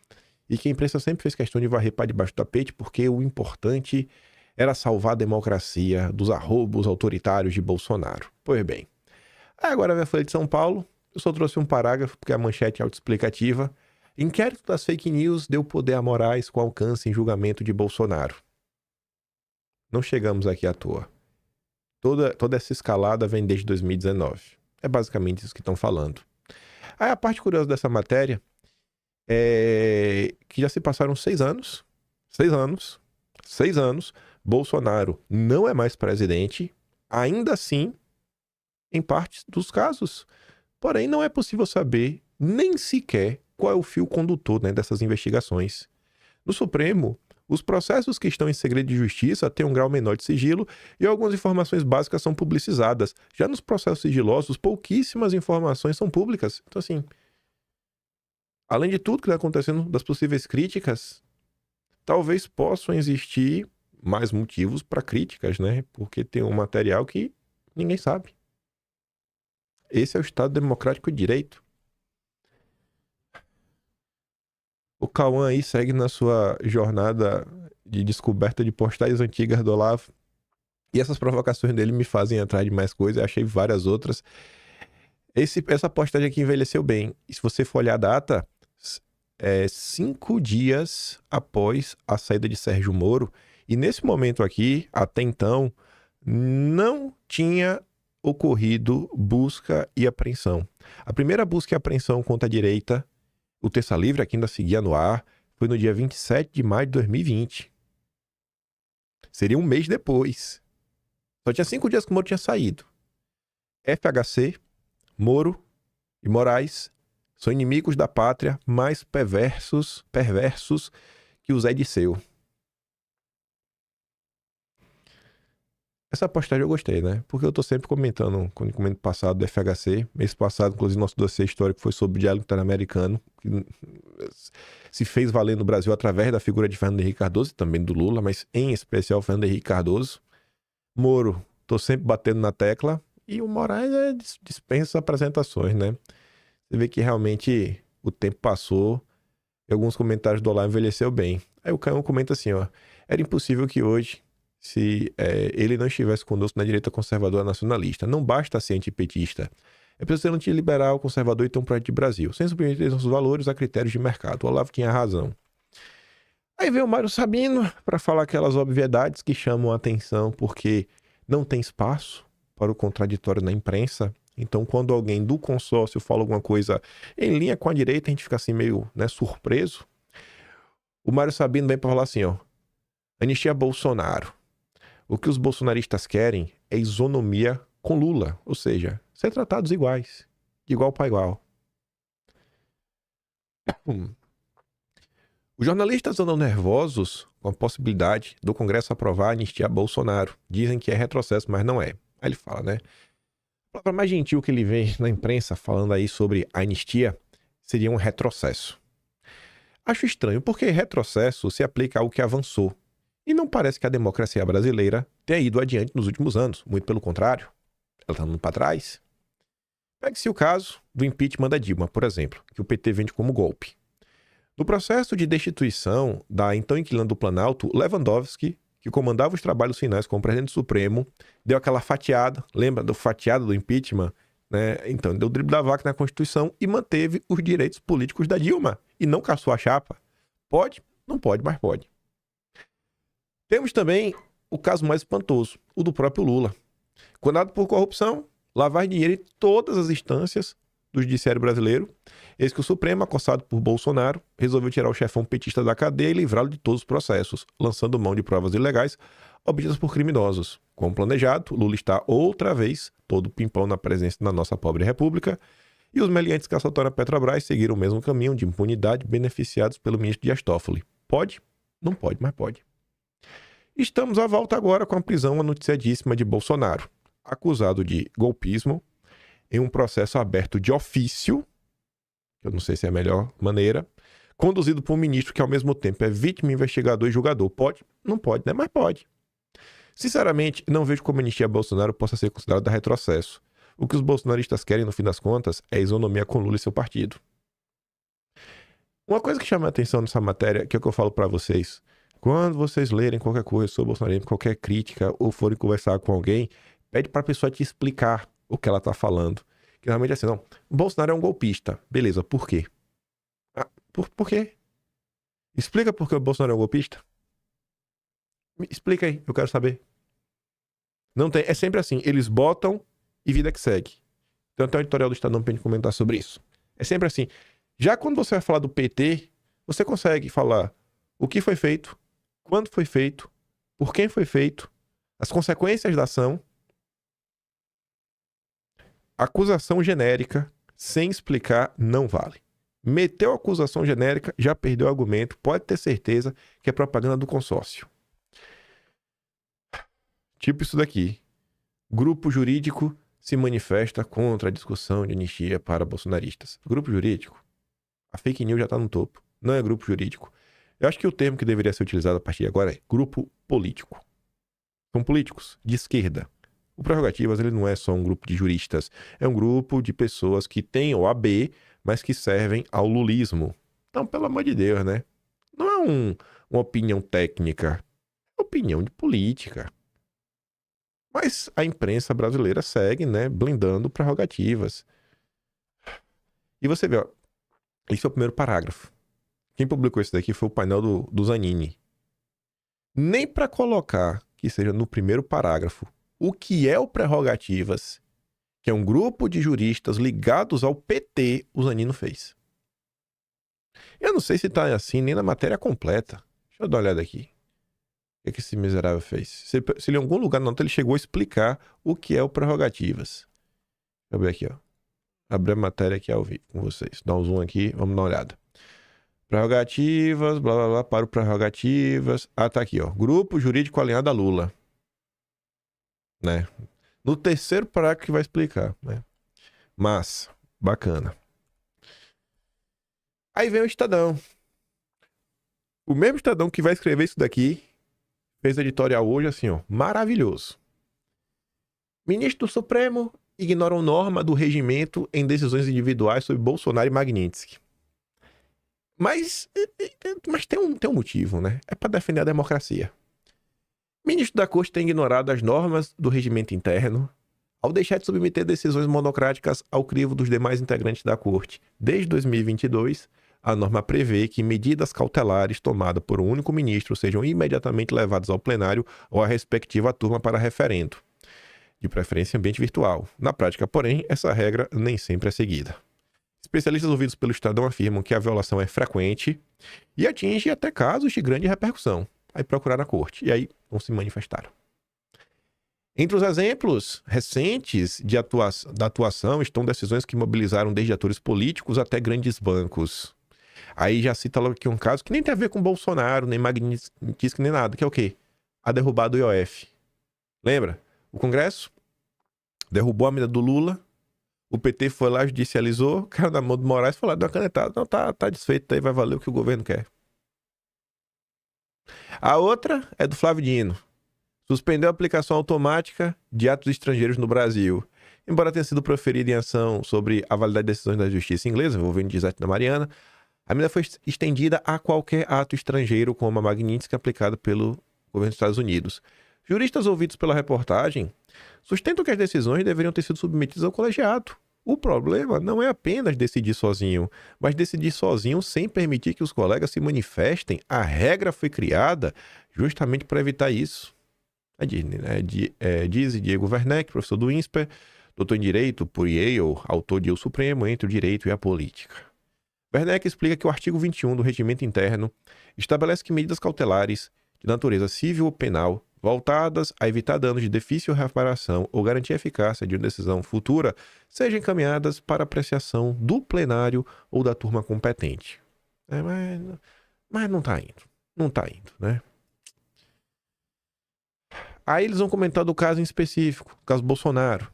E que a imprensa sempre fez questão de varrer para debaixo do tapete, porque o importante era salvar a democracia dos arroubos autoritários de Bolsonaro. Pois bem, agora a Folha de São Paulo, eu só trouxe um parágrafo, porque a manchete é autoexplicativa. Inquérito das fake news deu poder a Moraes com alcance em julgamento de Bolsonaro. Não chegamos aqui à toa. Toda essa escalada vem desde 2019. É basicamente isso que estão falando. Aí a parte curiosa dessa matéria que já se passaram 6 anos. 6 anos. Bolsonaro não é mais presidente, ainda assim, em parte dos casos. Porém, não é possível saber nem sequer qual é o fio condutor, né, dessas investigações. No Supremo, os processos que estão em segredo de justiça têm um grau menor de sigilo e algumas informações básicas são publicizadas. Já nos processos sigilosos, pouquíssimas informações são públicas. Então, assim, além de tudo que está acontecendo, das possíveis críticas, talvez possam existir mais motivos para críticas, né? Porque tem um material que ninguém sabe. Esse é o Estado Democrático de Direito. O Cauã aí segue na sua jornada de descoberta de postais antigas do Olavo. E essas provocações dele me fazem atrás de mais coisas. Eu achei várias outras. Essa postagem aqui envelheceu bem. E se você for olhar a data, 5 dias após a saída de Sérgio Moro. E nesse momento aqui, até então, não tinha ocorrido busca e apreensão. A primeira busca e apreensão contra a direita, o Terça Livre, que ainda seguia no ar, foi no dia 27 de maio de 2020. Seria um mês depois. Só tinha 5 dias que o Moro tinha saído. FHC, Moro e Moraes São inimigos da pátria mais perversos que o Zé Disseu. Essa postagem eu gostei, né? Porque eu tô sempre comentando, quando comento passado do FHC, mês passado, inclusive, nosso dossiê histórico foi sobre o diálogo interamericano, que se fez valer no Brasil através da figura de Fernando Henrique Cardoso e também do Lula, mas em especial Fernando Henrique Cardoso. Moro, tô sempre batendo na tecla, e o Moraes dispensa apresentações, né? Você vê que realmente o tempo passou e alguns comentários do Olá envelheceu bem. Aí o Caio comenta assim, ó, era impossível que hoje, se ele não estivesse conosco na direita conservadora nacionalista. Não basta ser antipetista. É preciso ser antiliberal, conservador e ter um projeto de Brasil, sem submeter nossos valores a critérios de mercado. O Olavo tinha razão. Aí veio o Mário Sabino para falar aquelas obviedades que chamam a atenção porque não tem espaço para o contraditório na imprensa. Então, quando alguém do consórcio fala alguma coisa em linha com a direita, a gente fica assim meio, né, surpreso. O Mário Sabino vem para falar assim, ó, anistia Bolsonaro. O que os bolsonaristas querem é isonomia com Lula, ou seja, ser tratados iguais, de igual para igual. Os jornalistas andam nervosos com a possibilidade do Congresso aprovar a anistia Bolsonaro. Dizem que é retrocesso, mas não é. Aí ele fala, né? A palavra mais gentil que ele vê na imprensa falando aí sobre a anistia seria um retrocesso. Acho estranho, porque retrocesso se aplica ao que avançou. E não parece que a democracia brasileira tenha ido adiante nos últimos anos. Muito pelo contrário. Ela está andando para trás. Pegue-se o caso do impeachment da Dilma, por exemplo, que o PT vende como golpe. No processo de destituição da então inquilina do Planalto, Lewandowski, que comandava os trabalhos finais como presidente supremo, deu aquela fatiada, lembra do fatiado do impeachment? Né? Então, deu o drible da vaca na Constituição e manteve os direitos políticos da Dilma. E não caçou a chapa. Pode? Não pode, mas pode. Temos também o caso mais espantoso, o do próprio Lula. Condenado por corrupção, lavar dinheiro em todas as instâncias do judiciário brasileiro. Eis que o Supremo, acossado por Bolsonaro, resolveu tirar o chefão petista da cadeia e livrá-lo de todos os processos, lançando mão de provas ilegais obtidas por criminosos. Como planejado, Lula está outra vez todo pimpão na presença da nossa pobre república, e os meliantes que assaltaram a Petrobras seguiram o mesmo caminho de impunidade, beneficiados pelo ministro Dias Toffoli. Pode? Não pode, mas pode. Estamos à volta agora com a prisão anunciadíssima de Bolsonaro, acusado de golpismo, em um processo aberto de ofício, eu não sei se é a melhor maneira, conduzido por um ministro que ao mesmo tempo é vítima, investigador e julgador. Pode? Não pode, né? Mas pode. Sinceramente, não vejo como a anistia Bolsonaro possa ser considerada retrocesso. O que os bolsonaristas querem, no fim das contas, é isonomia com Lula e seu partido. Uma coisa que chama a atenção nessa matéria, que é o que eu falo para vocês, quando vocês lerem qualquer coisa sobre o bolsonarismo, qualquer crítica, ou forem conversar com alguém, pede para a pessoa te explicar o que ela está falando. Que realmente é assim, não, o Bolsonaro é um golpista. Beleza, por quê? Por quê? Explica por que o Bolsonaro é um golpista. Me explica aí, eu quero saber. Não tem, é sempre assim, eles botam e vida que segue. Então tem um editorial do Estadão pra gente comentar sobre isso. É sempre assim. Já quando você vai falar do PT, você consegue falar o que foi feito, quando foi feito, por quem foi feito, as consequências da ação. Acusação genérica, sem explicar, não vale. Meteu a acusação genérica, já perdeu o argumento, pode ter certeza que é propaganda do consórcio. Tipo isso daqui. Grupo jurídico se manifesta contra a discussão de anistia para bolsonaristas. Grupo jurídico? A fake news já está no topo. Não é grupo jurídico. Eu acho que o termo que deveria ser utilizado a partir de agora é grupo político. São políticos de esquerda. O Prerrogativas ele não é só um grupo de juristas. É um grupo de pessoas que têm OAB, mas que servem ao lulismo. Então, pelo amor de Deus, né? Não é uma opinião técnica. É opinião de política. Mas a imprensa brasileira segue, né, blindando Prerrogativas. E você vê, ó, esse é o primeiro parágrafo. Quem publicou isso daqui foi o painel do Zanini. Nem para colocar que seja no primeiro parágrafo o que é o Prerrogativas, que é um grupo de juristas ligados ao PT, o Zanini fez. Eu não sei se tá assim nem na matéria completa. Deixa eu dar uma olhada aqui. O que esse miserável fez? Se ele em algum lugar não, ele chegou a explicar o que é o Prerrogativas. Deixa eu ver aqui, ó. abrir a matéria aqui ao vivo com vocês. Dá um zoom aqui, vamos dar uma olhada. Prerrogativas, blá blá blá, para o prerrogativas. Ah, tá aqui, ó. Grupo jurídico alinhado a Lula. Né? No terceiro parágrafo que vai explicar, né? Massa, bacana. Aí vem o Estadão. O mesmo Estadão que vai escrever isso daqui fez editorial hoje assim, ó, maravilhoso. Ministro do Supremo ignoram norma do regimento em decisões individuais sobre Bolsonaro e Magnitsky. Mas tem um motivo, né? É para defender a democracia. Ministro da Corte tem ignorado as normas do regimento interno ao deixar de submeter decisões monocráticas ao crivo dos demais integrantes da Corte. Desde 2022, a norma prevê que medidas cautelares tomadas por um único ministro sejam imediatamente levadas ao plenário ou à respectiva turma para referendo, de preferência em ambiente virtual. Na prática, porém, essa regra nem sempre é seguida. Especialistas ouvidos pelo Estadão afirmam que a violação é frequente e atinge até casos de grande repercussão. Aí procuraram a corte e aí não se manifestaram. Entre os exemplos recentes da atuação estão decisões que mobilizaram desde atores políticos até grandes bancos. Aí já cita logo aqui um caso que nem tem a ver com Bolsonaro, nem Magnitsky, nem nada, que é o quê? A derrubada do IOF. Lembra? O Congresso derrubou a medida do Lula, o PT foi lá, judicializou, caiu na mão do Moraes e falou, deu uma canetada. Não, tá desfeito, aí vai valer o que o governo quer. A outra é do Flávio Dino. Suspendeu a aplicação automática de atos estrangeiros no Brasil. Embora tenha sido proferida em ação sobre a validade de decisões da justiça inglesa, envolvendo Gisele da Mariana, a medida foi estendida a qualquer ato estrangeiro, como a Magnitsky aplicada pelo governo dos Estados Unidos. Juristas ouvidos pela reportagem sustentam que as decisões deveriam ter sido submetidas ao colegiado. O problema não é apenas decidir sozinho, mas decidir sozinho sem permitir que os colegas se manifestem. A regra foi criada justamente para evitar isso. Diz Diego Werneck, professor do INSPER, doutor em Direito por Yale, autor de O Supremo entre o Direito e a Política. Werneck explica que o artigo 21 do Regimento Interno estabelece que medidas cautelares de natureza civil ou penal voltadas a evitar danos de difícil reparação ou garantir a eficácia de uma decisão futura, sejam encaminhadas para apreciação do plenário ou da turma competente. Mas não está indo. Não está indo, né? Aí eles vão comentar do caso em específico, o caso Bolsonaro,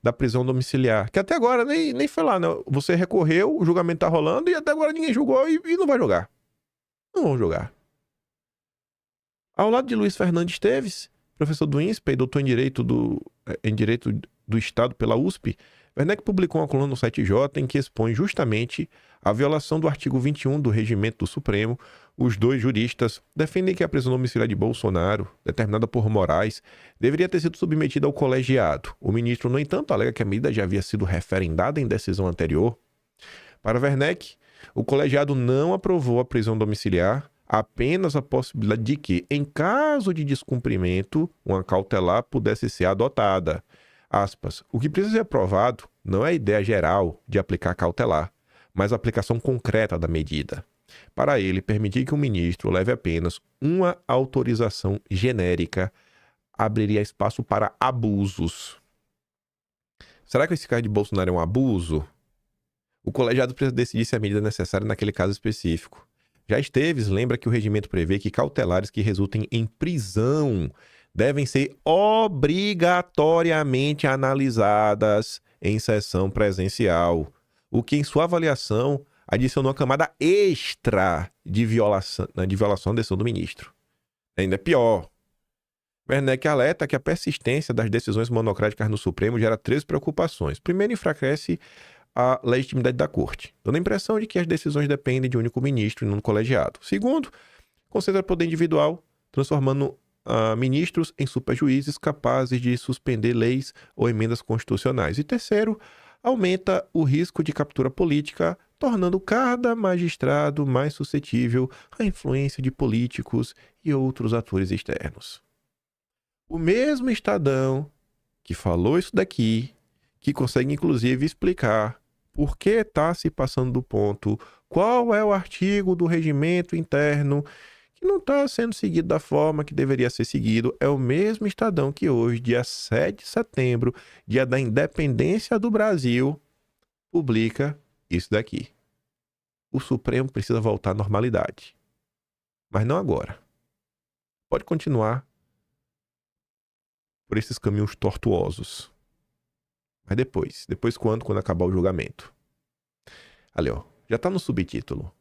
da prisão domiciliar, que até agora nem foi lá, né? Você recorreu, o julgamento tá rolando e até agora ninguém julgou e não vai jogar. Não vão jogar. Ao lado de Luiz Fernando Esteves, professor do INSPER e doutor em Direito do Estado pela USP, Werneck publicou uma coluna no site J em que expõe justamente a violação do artigo 21 do Regimento do Supremo. Os dois juristas defendem que a prisão domiciliar de Bolsonaro, determinada por Moraes, deveria ter sido submetida ao colegiado. O ministro, no entanto, alega que a medida já havia sido referendada em decisão anterior. Para Werneck, o colegiado não aprovou a prisão domiciliar, apenas a possibilidade de que, em caso de descumprimento, uma cautelar pudesse ser adotada. Aspas, o que precisa ser aprovado não é a ideia geral de aplicar cautelar, mas a aplicação concreta da medida. Para ele, permitir que o ministro leve apenas uma autorização genérica abriria espaço para abusos. Será que esse caso de Bolsonaro é um abuso? O colegiado precisa decidir se a medida é necessária naquele caso específico. Já Esteves lembra que o regimento prevê que cautelares que resultem em prisão devem ser obrigatoriamente analisadas em sessão presencial, o que em sua avaliação adicionou a camada extra de violação da decisão do ministro. Ainda pior. Werneck alerta que a persistência das decisões monocráticas no Supremo gera 3 preocupações. Primeiro, enfraquece a legitimidade da Corte, dando a impressão de que as decisões dependem de um único ministro e não do colegiado. Segundo, concentra poder individual, transformando ministros em superjuízes capazes de suspender leis ou emendas constitucionais. E terceiro, aumenta o risco de captura política, tornando cada magistrado mais suscetível à influência de políticos e outros atores externos. O mesmo Estadão que falou isso daqui, que consegue inclusive explicar por que está se passando do ponto, qual é o artigo do regimento interno que não está sendo seguido da forma que deveria ser seguido, é o mesmo Estadão que hoje, dia 7 de setembro, dia da independência do Brasil, publica isso daqui. O Supremo precisa voltar à normalidade. Mas não agora. Pode continuar por esses caminhos tortuosos. Mas depois. Depois quando? Quando acabar o julgamento. Ali, ó. Já tá no subtítulo.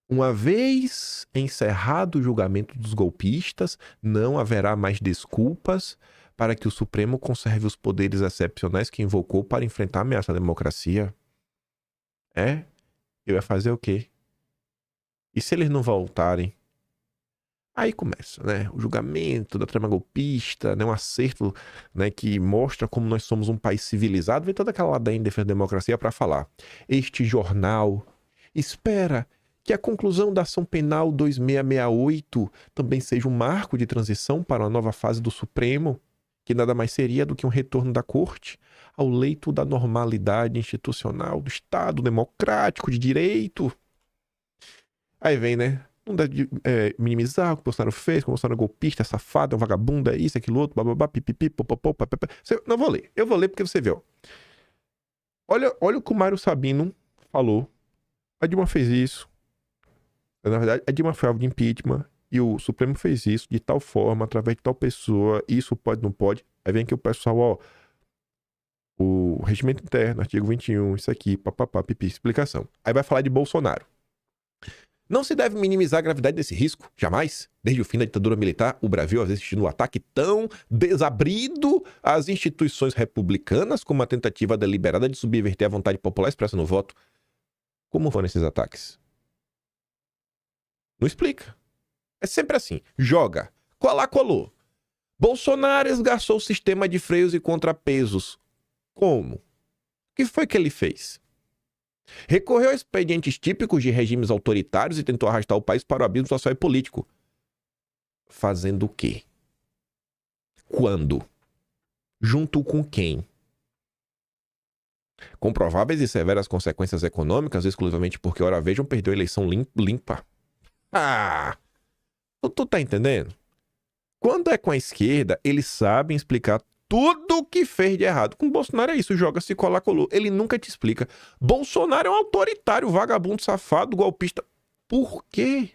Uma vez encerrado o julgamento dos golpistas, não haverá mais desculpas para que o Supremo conserve os poderes excepcionais que invocou para enfrentar a ameaça à democracia. Ele vai fazer o quê? E se eles não voltarem? Aí começa, né? O julgamento da trama golpista, né? Um acerto, né? Que mostra como nós somos um país civilizado. Vem toda aquela ladainha em defesa da democracia para falar. Este jornal espera que a conclusão da ação penal 2668 também seja um marco de transição para uma nova fase do Supremo, que nada mais seria do que um retorno da Corte ao leito da normalidade institucional do Estado democrático de direito. Aí vem, né? Não deve minimizar o que o Bolsonaro fez, que o Bolsonaro é golpista, é safado, é um vagabundo, é isso, é aquilo outro, bababá, pipipi, popopó, papapá. Não vou ler. Eu vou ler porque você vê, ó. Olha o que o Mário Sabino falou. A Dilma fez isso. Na verdade, a Dilma foi alvo de impeachment e o Supremo fez isso de tal forma, através de tal pessoa, isso pode, não pode. Aí vem aqui o pessoal, ó, o regimento interno, artigo 21, isso aqui, papapá, pipi, explicação. Aí vai falar de Bolsonaro. Não se deve minimizar a gravidade desse risco, jamais. Desde o fim da ditadura militar, o Brasil havia assistido um ataque tão desabrido às instituições republicanas como uma tentativa deliberada de subverter a vontade popular expressa no voto. Como foram esses ataques? Não explica. É sempre assim. Joga. Colou. Bolsonaro esgarçou o sistema de freios e contrapesos. Como? O que foi que ele fez? Recorreu a expedientes típicos de regimes autoritários e tentou arrastar o país para o abismo social e político. Fazendo o quê? Quando? Junto com quem? Com prováveis e severas consequências econômicas, exclusivamente porque, ora vejam, perdeu a eleição limpa. Tu tá entendendo? Quando é com a esquerda, eles sabem explicar tudo o que fez de errado. Com o Bolsonaro é isso, joga-se, colou. Ele nunca te explica. Bolsonaro é um autoritário, vagabundo, safado, golpista. Por quê?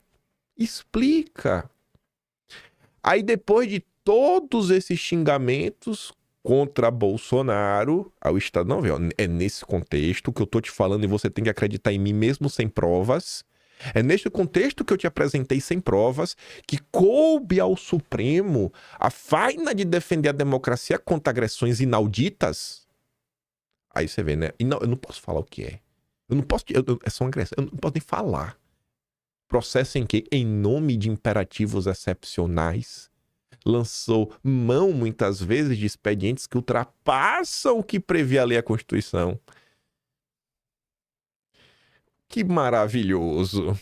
Explica. Aí depois de todos esses xingamentos contra Bolsonaro, ao Estado, não, velho, é nesse contexto que eu tô te falando e você tem que acreditar em mim mesmo sem provas. É neste contexto que eu te apresentei sem provas que coube ao Supremo a faina de defender a democracia contra agressões inauditas. Aí você vê, né? E não, eu não posso falar o que é. Eu não posso... é só uma agressão. Eu não posso nem falar. Processo em que, em nome de imperativos excepcionais, lançou mão, muitas vezes, de expedientes que ultrapassam o que previa a lei e a Constituição. Que maravilhoso.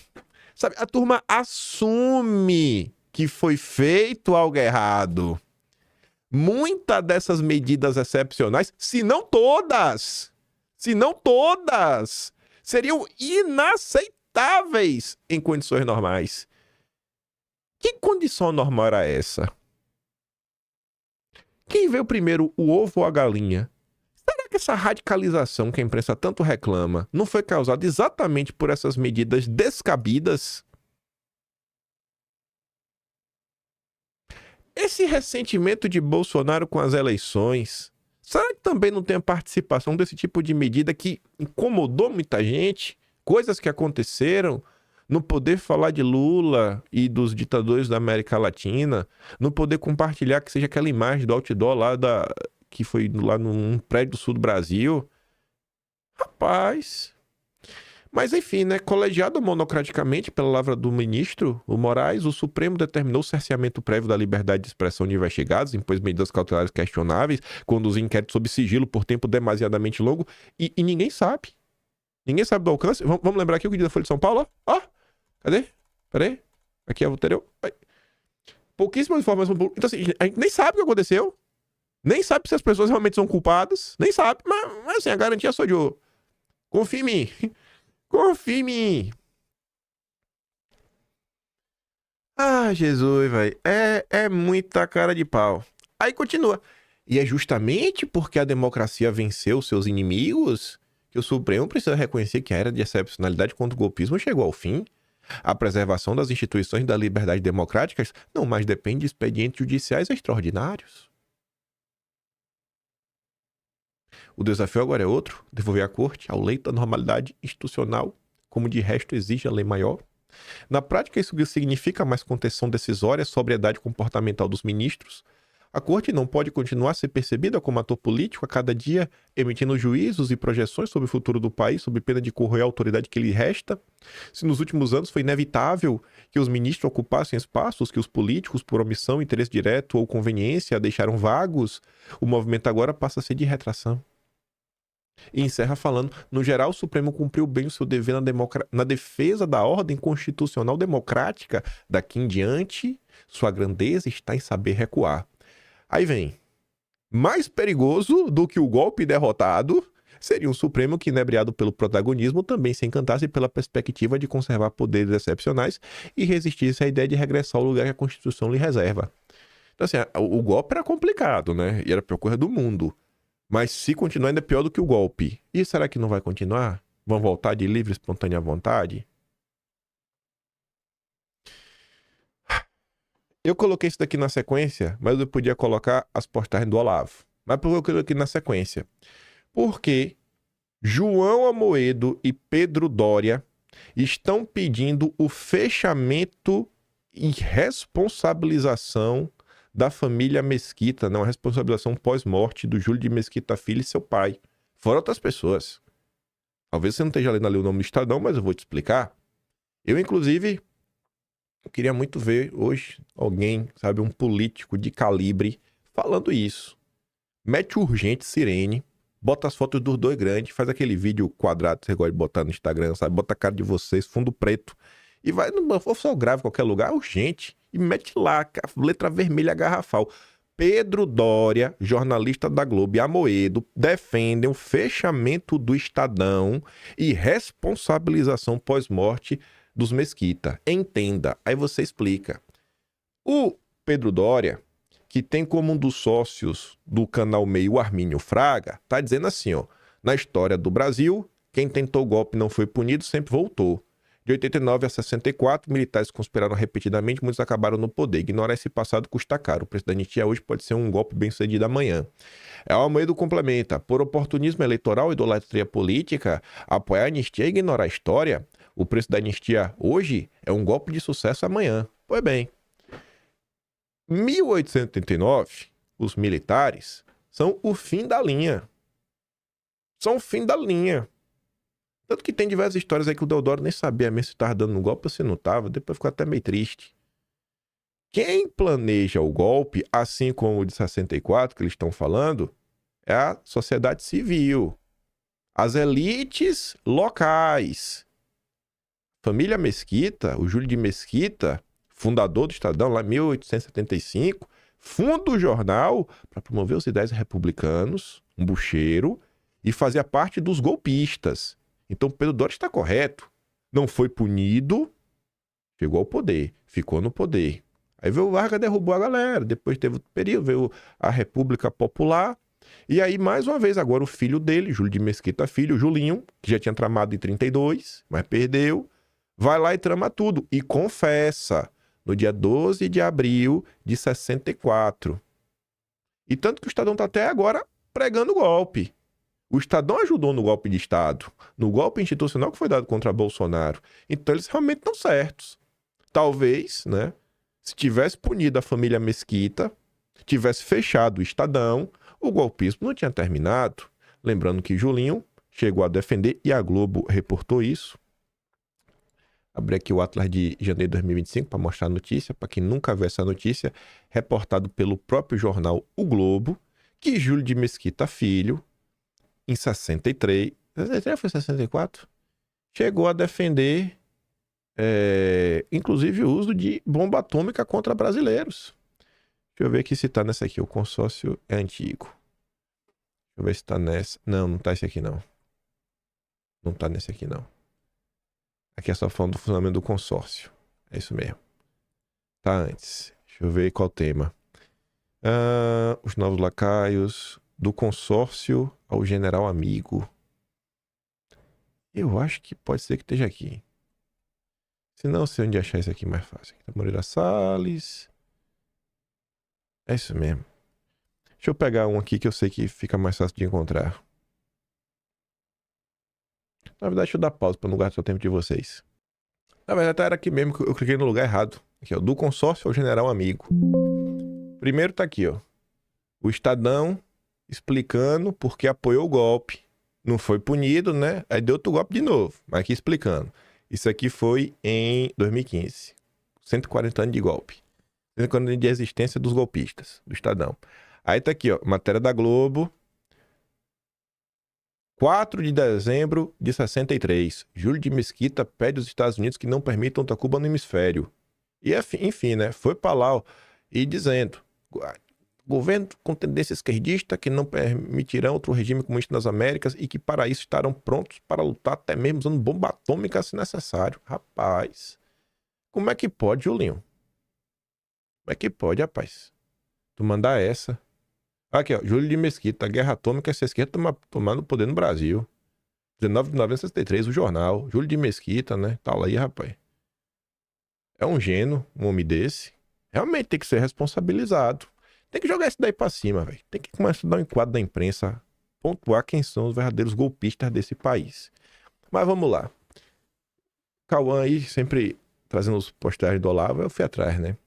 Sabe, a turma assume que foi feito algo errado. Muitas dessas medidas excepcionais, se não todas, seriam inaceitáveis em condições normais. Que condição normal era essa? Quem veio primeiro, o ovo ou a galinha? Será que essa radicalização que a imprensa tanto reclama não foi causada exatamente por essas medidas descabidas? Esse ressentimento de Bolsonaro com as eleições, será que também não tem a participação desse tipo de medida que incomodou muita gente? Coisas que aconteceram, não poder falar de Lula e dos ditadores da América Latina, não poder compartilhar que seja aquela imagem do outdoor lá que foi lá num prédio do sul do Brasil. Rapaz. Mas enfim, né? Colegiado monocraticamente pela palavra do ministro, o Moraes, o Supremo determinou o cerceamento prévio da liberdade de expressão de investigados, impôs medidas cautelares questionáveis, conduziu inquéritos sob sigilo por tempo demasiadamente longo e ninguém sabe. Ninguém sabe do alcance. Vamos lembrar aqui o que diz a Folha de São Paulo, ó. Cadê? Peraí. Aqui é o anterior. Pouquíssimas informações. Então assim, a gente nem sabe o que aconteceu. Nem sabe se as pessoas realmente são culpadas. Nem sabe. Mas assim, a garantia só de ouro. Confia em mim. Confia em mim. Ah, Jesus, velho. É muita cara de pau. Aí continua. E é justamente porque a democracia venceu seus inimigos que o Supremo precisa reconhecer que a era de excepcionalidade contra o golpismo chegou ao fim. A preservação das instituições da liberdade democráticas não mais depende de expedientes judiciais extraordinários. O desafio agora é outro: devolver a corte ao leito da normalidade institucional, como de resto exige a lei maior. Na prática, isso significa mais contenção decisória, sobriedade comportamental dos ministros. A corte não pode continuar a ser percebida como ator político a cada dia, emitindo juízos e projeções sobre o futuro do país, sob pena de corroer a autoridade que lhe resta. Se nos últimos anos foi inevitável que os ministros ocupassem espaços que os políticos, por omissão, interesse direto ou conveniência, deixaram vagos, o movimento agora passa a ser de retração. E encerra falando: no geral, o Supremo cumpriu bem o seu dever na defesa da ordem constitucional democrática. Daqui em diante, sua grandeza está em saber recuar. Aí vem: mais perigoso do que o golpe derrotado seria um Supremo que, inebriado pelo protagonismo, também se encantasse pela perspectiva de conservar poderes excepcionais e resistisse à ideia de regressar ao lugar que a Constituição lhe reserva. Então, assim, o golpe era complicado, né? E era a pior coisa do mundo. Mas se continuar, ainda é pior do que o golpe. E será que não vai continuar? Vão voltar de livre, espontânea vontade? Eu coloquei isso daqui na sequência, mas eu podia colocar as postagens do Olavo. Mas por que eu coloquei na sequência? Porque João Amoedo e Pedro Doria estão pedindo o fechamento e responsabilização da família Mesquita, não, a responsabilização pós-morte do Júlio de Mesquita Filho e seu pai, fora outras pessoas. Talvez você não esteja lendo ali o nome do Estadão, mas eu vou te explicar. Eu, inclusive, queria muito ver hoje alguém, sabe, um político de calibre falando isso. Mete urgente sirene, bota as fotos dos dois grandes, faz aquele vídeo quadrado que você gosta de botar no Instagram, sabe, bota a cara de vocês, fundo preto, e vai, ou só grava em qualquer lugar, urgente, e mete lá, letra vermelha garrafal. Pedro Doria, jornalista da Globo, e Amoedo defendem o fechamento do Estadão e responsabilização pós-morte dos Mesquita. Entenda, aí você explica. O Pedro Doria, que tem como um dos sócios do canal Meio Armínio Fraga, tá dizendo assim, ó: na história do Brasil, quem tentou o golpe não foi punido, sempre voltou. De 89 a 64, militares conspiraram repetidamente, muitos acabaram no poder. Ignorar esse passado custa caro. O preço da anistia hoje pode ser um golpe bem sucedido amanhã. O Almeida complementa: por oportunismo eleitoral e idolatria política, apoiar a anistia e ignorar a história, o preço da anistia hoje é um golpe de sucesso amanhã. Pois bem, 1889, os militares são o fim da linha. São o fim da linha. Tanto que tem diversas histórias aí que o Deodoro nem sabia mesmo se estava dando um golpe ou se não estava. Depois ficou até meio triste. Quem planeja o golpe, assim como o de 64 que eles estão falando, é a sociedade civil. As elites locais. Família Mesquita, o Júlio de Mesquita, fundador do Estadão lá em 1875, funda o jornal para promover os ideais republicanos, um bucheiro, e fazia parte dos golpistas. Então Pedro Doria está correto. Não foi punido, chegou ao poder, ficou no poder. Aí veio o Vargas, derrubou a galera. Depois teve outro período, veio a República Popular. E aí, mais uma vez, agora o filho dele, Júlio de Mesquita Filho, Julinho, que já tinha tramado em 32, mas perdeu, vai lá e trama tudo. E confessa, no dia 12 de abril de 64. E tanto que o Estadão está até agora pregando o golpe. O Estadão ajudou no golpe de Estado, no golpe institucional que foi dado contra Bolsonaro. Então eles realmente estão certos. Talvez, né, se tivesse punido a família Mesquita, tivesse fechado o Estadão, o golpismo não tinha terminado. Lembrando que Julinho chegou a defender, e a Globo reportou isso. Abri aqui o Atlas de janeiro de 2025 para mostrar a notícia, para quem nunca viu essa notícia, reportado pelo próprio jornal O Globo, que Júlio de Mesquita Filho, em 63, foi 64, chegou a defender, inclusive, o uso de bomba atômica contra brasileiros. Deixa eu ver aqui se tá nessa aqui. O consórcio é antigo. Deixa eu ver se tá nessa. Não, não tá esse aqui não. Não tá nesse aqui não. Aqui é só falando do funcionamento do consórcio. É isso mesmo. Tá antes. Deixa eu ver qual tema. Os novos lacaios do consórcio ao general amigo. Eu acho que pode ser que esteja aqui. Se não, sei onde achar isso aqui mais fácil. Aqui tá Moreira Salles. É isso mesmo. Deixa eu pegar um aqui que eu sei que fica mais fácil de encontrar. Na verdade, deixa eu dar pausa para não gastar o tempo de vocês. Na verdade, era aqui mesmo que eu cliquei no lugar errado. Aqui, ó. Do consórcio ao general amigo. Primeiro tá aqui, ó. O Estadão explicando porque apoiou o golpe. Não foi punido, né? Aí deu outro golpe de novo. Mas aqui explicando. Isso aqui foi em 2015. 140 anos de golpe. 140 anos de existência dos golpistas, do Estadão. Aí tá aqui, ó. Matéria da Globo. 4 de dezembro de 63. Júlio de Mesquita pede aos Estados Unidos que não permitam Tacuba no hemisfério. E enfim, né? Foi pra lá, ó, e dizendo: governo com tendência esquerdista que não permitirão outro regime comunista nas Américas e que para isso estarão prontos para lutar até mesmo usando bomba atômica se necessário. Rapaz, como é que pode, Julinho? Como é que pode, rapaz? Tu mandar essa. Aqui, ó, Júlio de Mesquita, guerra atômica, essa esquerda tomando poder no Brasil. 19 de novembro de 63, o jornal. Júlio de Mesquita, né? Tá aí, rapaz. É um gênio, um homem desse. Realmente tem que ser responsabilizado. Tem que jogar isso daí pra cima, velho. Tem que começar a dar um enquadro da imprensa, pontuar quem são os verdadeiros golpistas desse país. Mas vamos lá. Cauã aí, sempre trazendo os postagens do Olavo, eu fui atrás, né?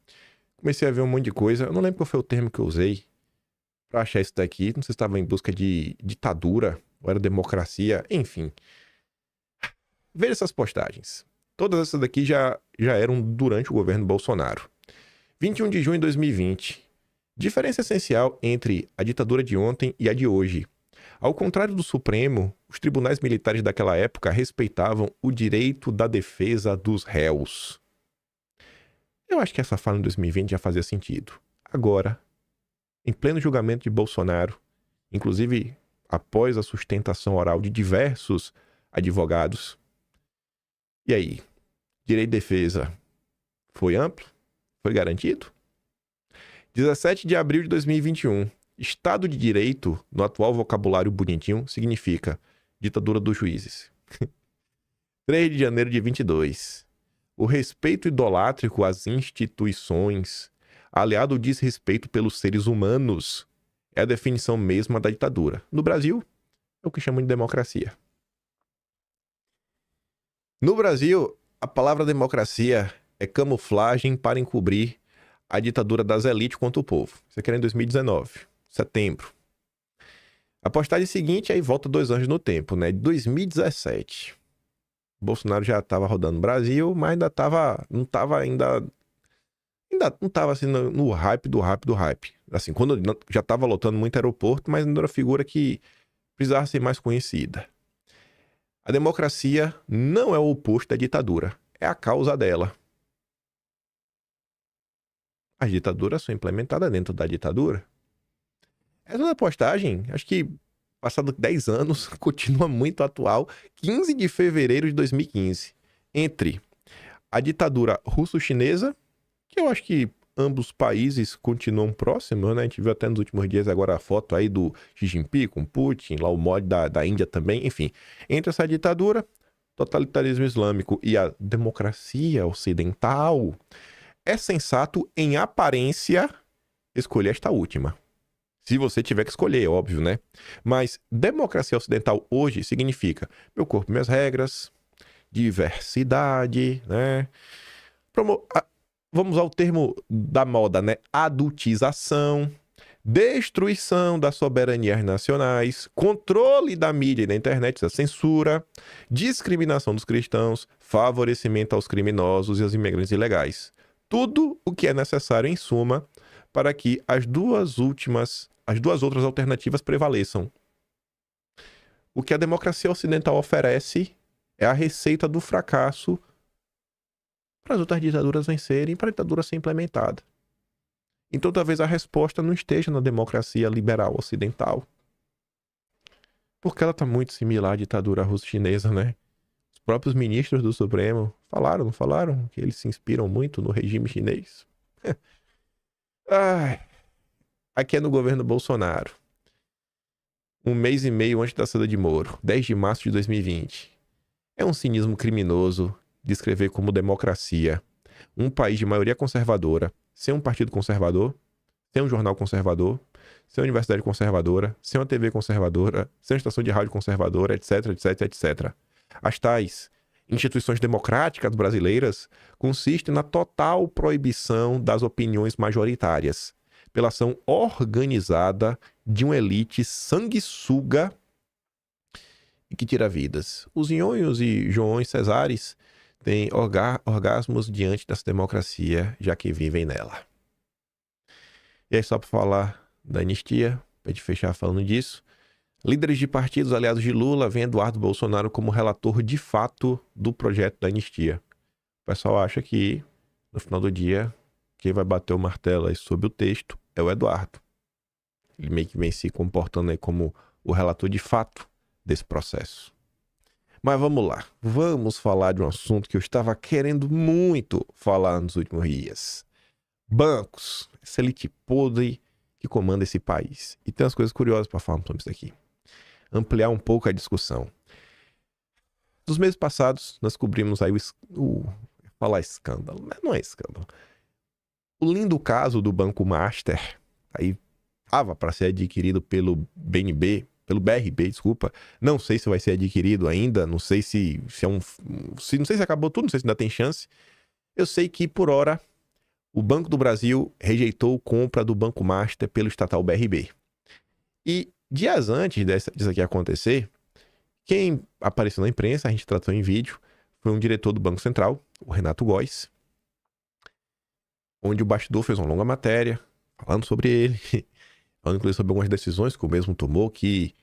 Comecei a ver um monte de coisa. Eu não lembro qual foi o termo que eu usei pra achar isso daqui. Não sei se estava em busca de ditadura ou era democracia. Enfim. Veja essas postagens. Todas essas daqui já eram durante o governo Bolsonaro. 21 de junho de 2020. Diferença essencial entre a ditadura de ontem e a de hoje. Ao contrário do Supremo, os tribunais militares daquela época respeitavam o direito da defesa dos réus. Eu acho que essa fala em 2020 já fazia sentido. Agora, em pleno julgamento de Bolsonaro, inclusive após a sustentação oral de diversos advogados, e aí? Direito de defesa foi amplo? Foi garantido? 17 de abril de 2021. Estado de Direito, no atual vocabulário bonitinho, significa ditadura dos juízes. 3 de janeiro de 22. O respeito idolátrico às instituições, aliado ao desrespeito pelos seres humanos, é a definição mesma da ditadura. No Brasil, é o que chamam de democracia. No Brasil, a palavra democracia é camuflagem para encobrir a ditadura das elites contra o povo. Isso aqui era em 2019, setembro. A postagem seguinte, aí volta 2 anos no tempo, né? 2017. Bolsonaro já estava rodando no Brasil, mas não estava assim no hype do hype. Assim, quando já estava lotando muito aeroporto, mas não era figura que precisava ser mais conhecida. A democracia não é o oposto da ditadura, é a causa dela. As ditaduras são implementadas dentro da ditadura. Essa postagem, acho que passado 10 anos, continua muito atual. 15 de fevereiro de 2015. Entre a ditadura russo-chinesa, que eu acho que ambos países continuam próximos, né? A gente viu até nos últimos dias agora a foto aí do Xi Jinping com Putin, lá o mod da Índia também, enfim. Entre essa ditadura, totalitarismo islâmico e a democracia ocidental, é sensato, em aparência, escolher esta última. Se você tiver que escolher, é óbvio, né? Mas democracia ocidental hoje significa meu corpo, minhas regras, diversidade, né? Vamos ao termo da moda, né? Adultização, destruição das soberanias nacionais, controle da mídia e da internet, da censura, discriminação dos cristãos, favorecimento aos criminosos e aos imigrantes ilegais. Tudo o que é necessário, em suma, para que as duas outras alternativas prevaleçam. O que a democracia ocidental oferece é a receita do fracasso para as outras ditaduras vencerem, para a ditadura ser implementada. Então talvez a resposta não esteja na democracia liberal ocidental. Porque ela está muito similar à ditadura russo-chinesa, né? Os próprios ministros do Supremo não falaram que eles se inspiram muito no regime chinês? Aqui é no governo Bolsonaro. 1 mês e meio antes da saída de Moro, 10 de março de 2020. É um cinismo criminoso descrever como democracia um país de maioria conservadora, sem um partido conservador, sem um jornal conservador, sem uma universidade conservadora, sem uma TV conservadora, sem uma estação de rádio conservadora, etc, etc, etc. As tais instituições democráticas brasileiras consistem na total proibição das opiniões majoritárias, pela ação organizada de uma elite sanguessuga e que tira vidas. Os nhonhos e joões cesares têm orgasmos diante dessa democracia, já que vivem nela. E aí, só para falar da anistia, para gente fechar falando disso, líderes de partidos aliados de Lula veem Eduardo Bolsonaro como relator de fato do projeto da anistia. O pessoal acha que, no final do dia, quem vai bater o martelo aí sobre o texto é o Eduardo. Ele meio que vem se comportando aí como o relator de fato desse processo. Mas vamos lá, vamos falar de um assunto que eu estava querendo muito falar nos últimos dias. Bancos, essa elite podre que comanda esse país. E tem umas coisas curiosas para falar sobre isso aqui. Ampliar um pouco a discussão. Nos meses passados, nós cobrimos aí falar escândalo, mas não é escândalo. O lindo caso do Banco Master, aí estava para ser adquirido pelo BRB, desculpa. Não sei se vai ser adquirido ainda, não sei se é não sei se acabou tudo, não sei se ainda tem chance. Eu sei que, por hora, o Banco do Brasil rejeitou a compra do Banco Master pelo estatal BRB. E dias antes disso aqui acontecer, quem apareceu na imprensa, a gente tratou em vídeo, foi um diretor do Banco Central, o Renato Góes, onde o bastidor fez uma longa matéria, falando sobre ele, falando inclusive sobre algumas decisões que o mesmo tomou, que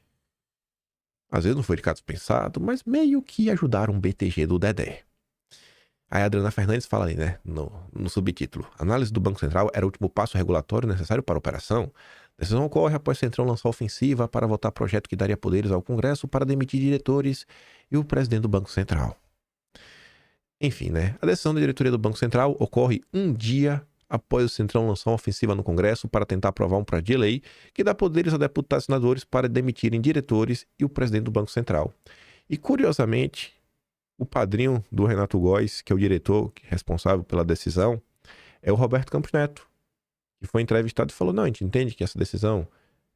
às vezes não foi de caso pensado, mas meio que ajudaram o BTG do Dedé. Aí a Adriana Fernandes fala ali, né, no subtítulo: a análise do Banco Central era o último passo regulatório necessário para a operação. A decisão ocorre após o Centrão lançar a ofensiva para votar projeto que daria poderes ao Congresso para demitir diretores e o presidente do Banco Central. Enfim, né, a decisão da diretoria do Banco Central ocorre um dia após o Centrão lançar uma ofensiva no Congresso para tentar aprovar um projeto de lei que dá poderes a deputados e senadores para demitirem diretores e o presidente do Banco Central. E, curiosamente, o padrinho do Renato Góes, que é o diretor responsável pela decisão, é o Roberto Campos Neto, que foi entrevistado e falou: não, a gente entende que essa decisão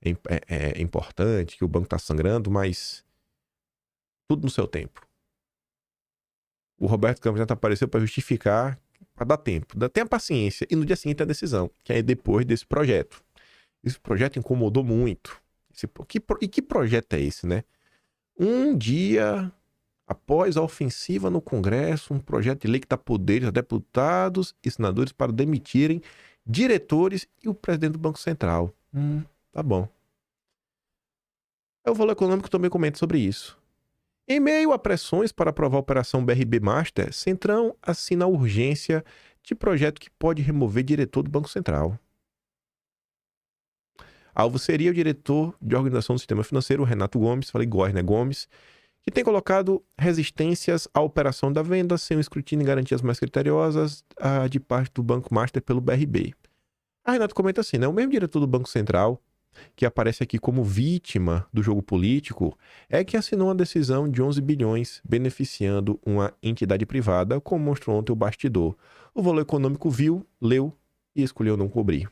é importante, que o banco está sangrando, mas tudo no seu tempo. O Roberto Campos Neto apareceu para justificar, para dar tempo, tenha paciência, e no dia seguinte a decisão, que é depois desse projeto. Esse projeto incomodou muito. Que projeto é esse, né? Um dia após a ofensiva no Congresso, um projeto de lei que dá poderes a deputados e senadores para demitirem diretores e o presidente do Banco Central. Tá bom. O Valor Econômico também comenta sobre isso. Em meio a pressões para aprovar a operação BRB Master, Centrão assina a urgência de projeto que pode remover diretor do Banco Central. Alvo seria o diretor de organização do sistema financeiro, Renato Gomes, Gomes, que tem colocado resistências à operação da venda sem um escrutínio e garantias mais criteriosas de parte do Banco Master pelo BRB. A Renato comenta assim, né? O mesmo diretor do Banco Central, que aparece aqui como vítima do jogo político, é que assinou uma decisão de 11 bilhões beneficiando uma entidade privada, como mostrou ontem o bastidor. O Valor Econômico viu, leu e escolheu não cobrir.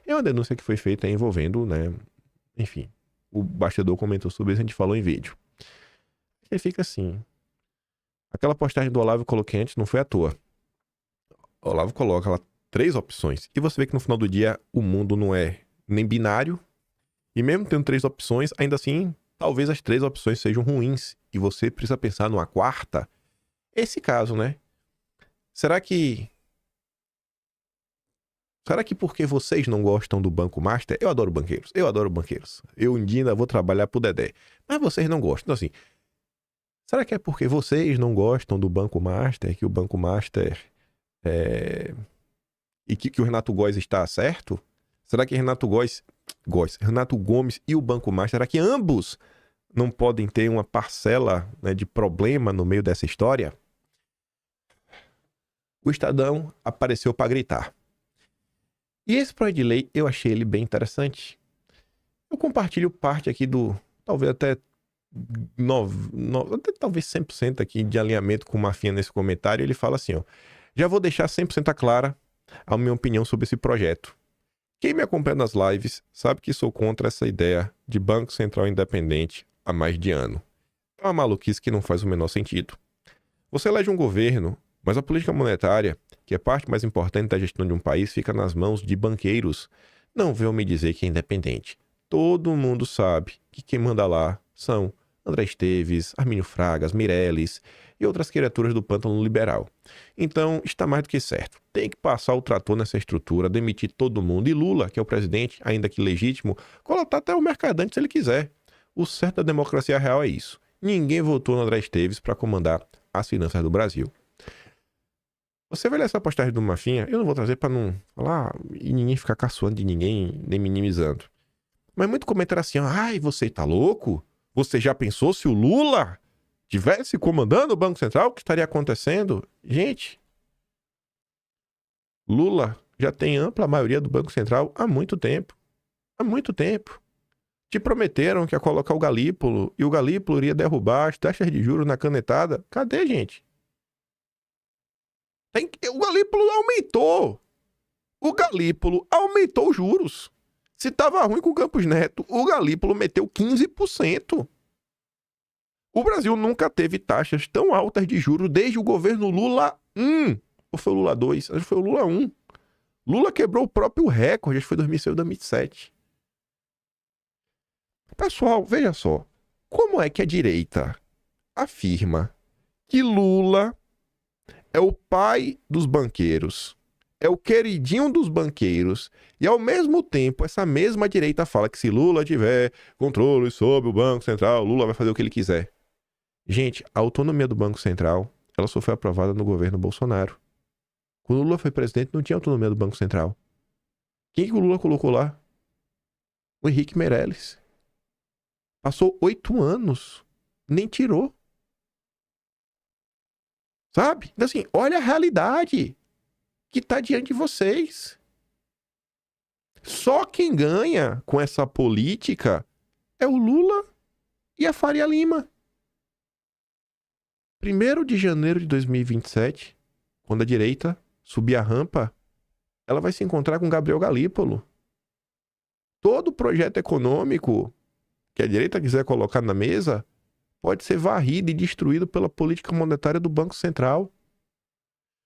É uma denúncia que foi feita envolvendo, né? Enfim, o bastidor comentou sobre isso, a gente falou em vídeo. Ele fica assim. Aquela postagem do Olavo que eu coloquei antes não foi à toa. O Olavo coloca lá 3 opções. E você vê que no final do dia o mundo não é nem binário. E mesmo tendo 3 opções, ainda assim, talvez as 3 opções sejam ruins. E você precisa pensar numa quarta. Esse caso, né? Será que porque vocês não gostam do Banco Master? Eu adoro banqueiros. Eu um dia ainda vou trabalhar pro Dedé. Mas vocês não gostam. Então assim, será que é porque vocês não gostam do Banco Master, que o Banco Master e que o Renato Góes está certo? Será que Renato Gomes e o Banco Master, será que ambos não podem ter uma parcela, né, de problema no meio dessa história? O Estadão apareceu para gritar. E esse projeto de lei, eu achei ele bem interessante. Eu compartilho parte aqui talvez até talvez 100% aqui de alinhamento com o Mafinha nesse comentário. Ele fala assim, ó: já vou deixar 100% clara a minha opinião sobre esse projeto. Quem me acompanha nas lives sabe que sou contra essa ideia de Banco Central independente há mais de ano. É uma maluquice que não faz o menor sentido. Você elege um governo, mas a política monetária, que é parte mais importante da gestão de um país, fica nas mãos de banqueiros. Não venham me dizer que é independente. Todo mundo sabe que quem manda lá são André Esteves, Armínio Fragas, Meirelles e outras criaturas do pântano liberal. Então, está mais do que certo. Tem que passar o trator nessa estrutura, demitir todo mundo. E Lula, que é o presidente, ainda que legítimo, colocar até o Mercadante se ele quiser. O certo da democracia real é isso. Ninguém votou no André Esteves para comandar as finanças do Brasil. Você vai ler essa postagem do Mafinha, eu não vou trazer para não falar e ninguém ficar caçoando de ninguém, nem minimizando. Mas muito comentário assim, ai, você tá louco? Você já pensou se o Lula tivesse comandando o Banco Central, o que estaria acontecendo? Gente, Lula já tem ampla maioria do Banco Central há muito tempo. Há muito tempo. Te prometeram que ia colocar o Galípolo e o Galípolo iria derrubar as taxas de juros na canetada. Cadê, gente? O Galípolo aumentou. O Galípolo aumentou os juros. Se estava ruim com o Campos Neto, o Galípolo meteu 15%. O Brasil nunca teve taxas tão altas de juros desde o governo Lula 1. Ou foi o Lula 2? Acho que foi o Lula 1. Lula quebrou o próprio recorde, acho que foi 2006 ou 2007. Pessoal, veja só. Como é que a direita afirma que Lula é o pai dos banqueiros, é o queridinho dos banqueiros, e ao mesmo tempo essa mesma direita fala que se Lula tiver controle sobre o Banco Central, Lula vai fazer o que ele quiser. Gente, a autonomia do Banco Central, ela só foi aprovada no governo Bolsonaro. Quando o Lula foi presidente, não tinha autonomia do Banco Central. Quem que o Lula colocou lá? O Henrique Meirelles. Passou 8 anos, nem tirou. Sabe? Então assim, olha a realidade que está diante de vocês. Só quem ganha com essa política é o Lula e a Faria Lima. 1º de janeiro de 2027, quando a direita subir a rampa, ela vai se encontrar com Gabriel Galípolo. Todo projeto econômico que a direita quiser colocar na mesa pode ser varrido e destruído pela política monetária do Banco Central.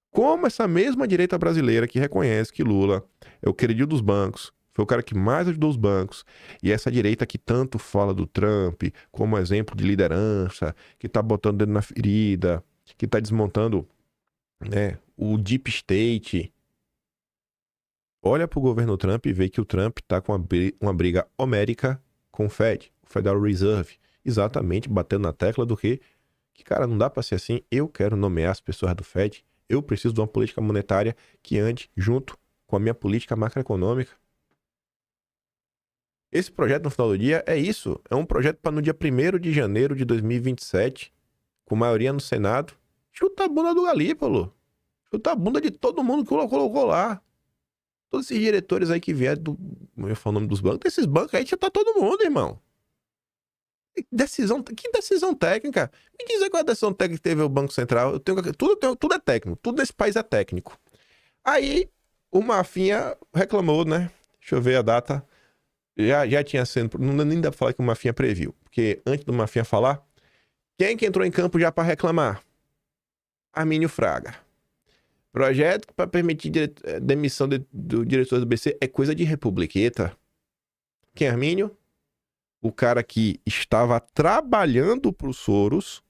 Como essa mesma direita brasileira que reconhece que Lula é o queridinho dos bancos, foi o cara que mais ajudou os bancos, e essa direita que tanto fala do Trump como exemplo de liderança, que tá botando dedo na ferida, que tá desmontando, né, o Deep State. Olha pro governo Trump e vê que o Trump tá com uma briga homérica com o Fed, o Federal Reserve, exatamente batendo na tecla do que, cara, não dá para ser assim. Eu quero nomear as pessoas do Fed, eu preciso de uma política monetária que ande junto com a minha política macroeconômica. Esse projeto, no final do dia, é isso. É um projeto para no dia 1º de janeiro de 2027, com maioria no Senado, chuta a bunda do Galípolo. Chuta a bunda de todo mundo que o Lula colocou lá. Todos esses diretores aí que vieram do... Como eu falo o nome dos bancos? Desses bancos aí chuta todo mundo, irmão. Que decisão técnica? Me diz aí qual é a decisão técnica que teve o Banco Central. Tudo é técnico. Tudo nesse país é técnico. Aí, o Mafinha reclamou, né? Deixa eu ver a data. Já tinha sido... Não nem dá pra falar que o Mafinha previu. Porque antes do Mafinha falar, quem que entrou em campo já para reclamar? Armínio Fraga. Projeto para permitir demissão do diretor do BC é coisa de republiqueta. Quem é Armínio? O cara que estava trabalhando para o Soros,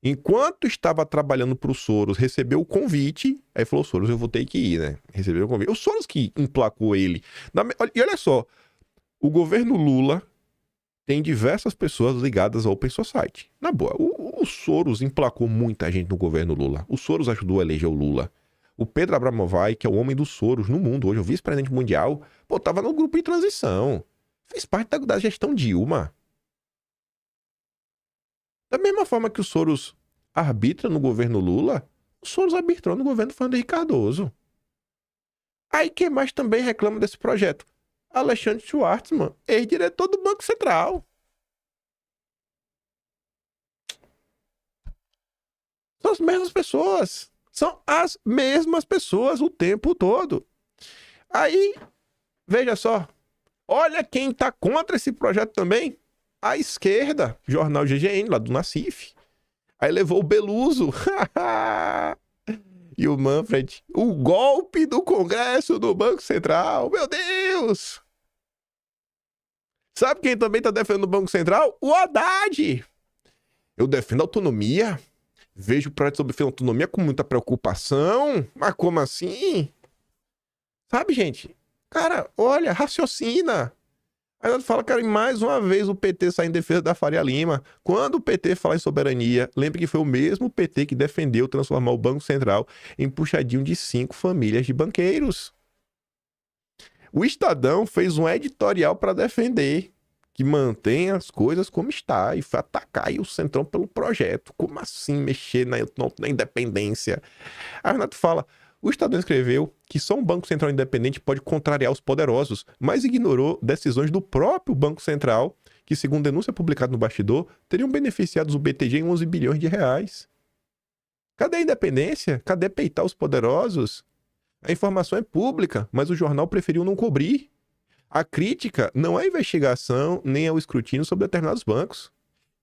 enquanto estava trabalhando para o Soros, recebeu o convite, aí falou, Soros, eu vou ter que ir, né? Recebeu o convite. O Soros que emplacou ele. E olha só, o governo Lula tem diversas pessoas ligadas ao Open Society. Na boa, o Soros emplacou muita gente no governo Lula. O Soros ajudou a eleger o Lula. O Pedro Abramovay, que é o homem dos Soros no mundo hoje, o vice-presidente mundial, pô, tava no grupo de transição. Fez parte da gestão Dilma. Da mesma forma que o Soros arbitra no governo Lula, o Soros arbitrou no governo Fernando Henrique Cardoso. Aí quem mais também reclama desse projeto? Alexandre Schwartzman, ex-diretor do Banco Central. São as mesmas pessoas. São as mesmas pessoas o tempo todo. Aí, veja só. Olha quem tá contra esse projeto também. A esquerda. Jornal GGN, lá do Nassif. Aí levou o Beluso. E o Manfred. O golpe do Congresso do Banco Central. Meu Deus! Sabe quem também tá defendendo o Banco Central? O Haddad. Eu defendo a autonomia. Vejo o projeto sobre autonomia com muita preocupação. Mas como assim? Sabe, gente? Cara, olha, raciocina. Aí ela fala, cara, mais uma vez o PT sai em defesa da Faria Lima. Quando o PT fala em soberania, lembre que foi o mesmo PT que defendeu transformar o Banco Central em puxadinho de 5 famílias de banqueiros. O Estadão fez um editorial para defender que mantém as coisas como está e foi atacar aí o Centrão pelo projeto. Como assim mexer na independência? Aí o Renato fala, o Estadão escreveu que só um Banco Central independente pode contrariar os poderosos, mas ignorou decisões do próprio Banco Central, que, segundo denúncia publicada no bastidor, teriam beneficiado o BTG em 11 bilhões de reais. Cadê a independência? Cadê peitar os poderosos? A informação é pública, mas o jornal preferiu não cobrir. A crítica não é investigação, nem é o escrutínio sobre determinados bancos.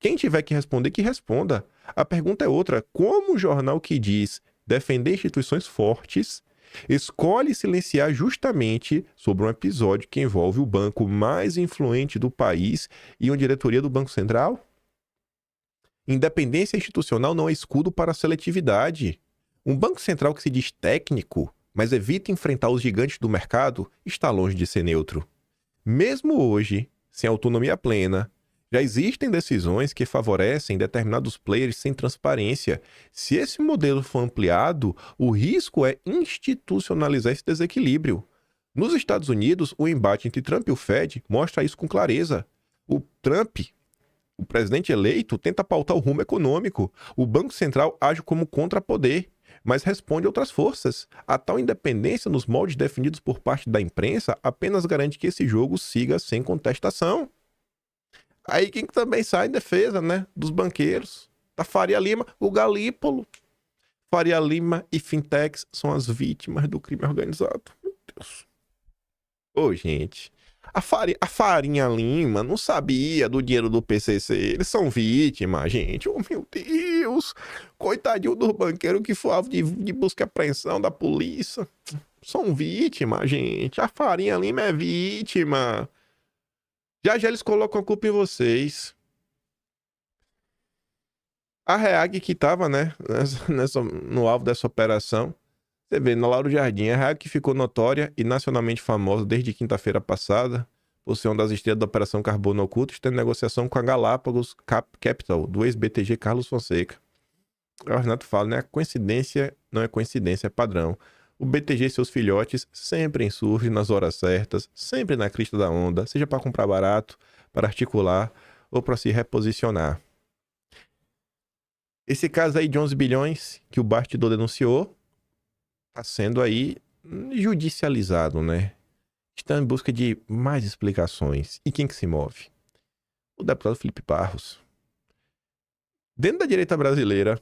Quem tiver que responder, que responda. A pergunta é outra. Como o jornal que diz defender instituições fortes escolhe silenciar justamente sobre um episódio que envolve o banco mais influente do país e uma diretoria do Banco Central? Independência institucional não é escudo para a seletividade. Um Banco Central que se diz técnico, mas evita enfrentar os gigantes do mercado, está longe de ser neutro. Mesmo hoje, sem autonomia plena, já existem decisões que favorecem determinados players sem transparência. Se esse modelo for ampliado, o risco é institucionalizar esse desequilíbrio. Nos Estados Unidos, o embate entre Trump e o Fed mostra isso com clareza. O Trump, o presidente eleito, tenta pautar o rumo econômico. O Banco Central age como contrapoder, mas responde a outras forças. A tal independência nos moldes definidos por parte da imprensa apenas garante que esse jogo siga sem contestação. Aí quem também sai em defesa, né, dos banqueiros, da Faria Lima, o Galípolo. Faria Lima e fintechs são as vítimas do crime organizado. Meu Deus. Ô, gente, a Farinha Lima não sabia do dinheiro do PCC. Eles são vítimas, gente. Oh, meu Deus. Coitadinho dos banqueiros que foi alvo de busca e apreensão da polícia. São vítimas, gente. A Farinha Lima é vítima. Já eles colocam a culpa em vocês. A REAG que estava, né, no alvo dessa operação, você vê, na Lauro Jardim, a REAG que ficou notória e nacionalmente famosa desde quinta-feira passada, por ser uma das estrelas da Operação Carbono Oculto, está em negociação com a Galápagos Capital, do ex-BTG Carlos Fonseca. O Renato fala, né, coincidência não é coincidência, é padrão. O BTG e seus filhotes sempre insurgem nas horas certas, sempre na crista da onda, seja para comprar barato, para articular ou para se reposicionar. Esse caso aí de 11 bilhões que o bastidor denunciou está sendo aí judicializado, né? Está em busca de mais explicações. E quem que se move? O deputado Felipe Barros. Dentro da direita brasileira,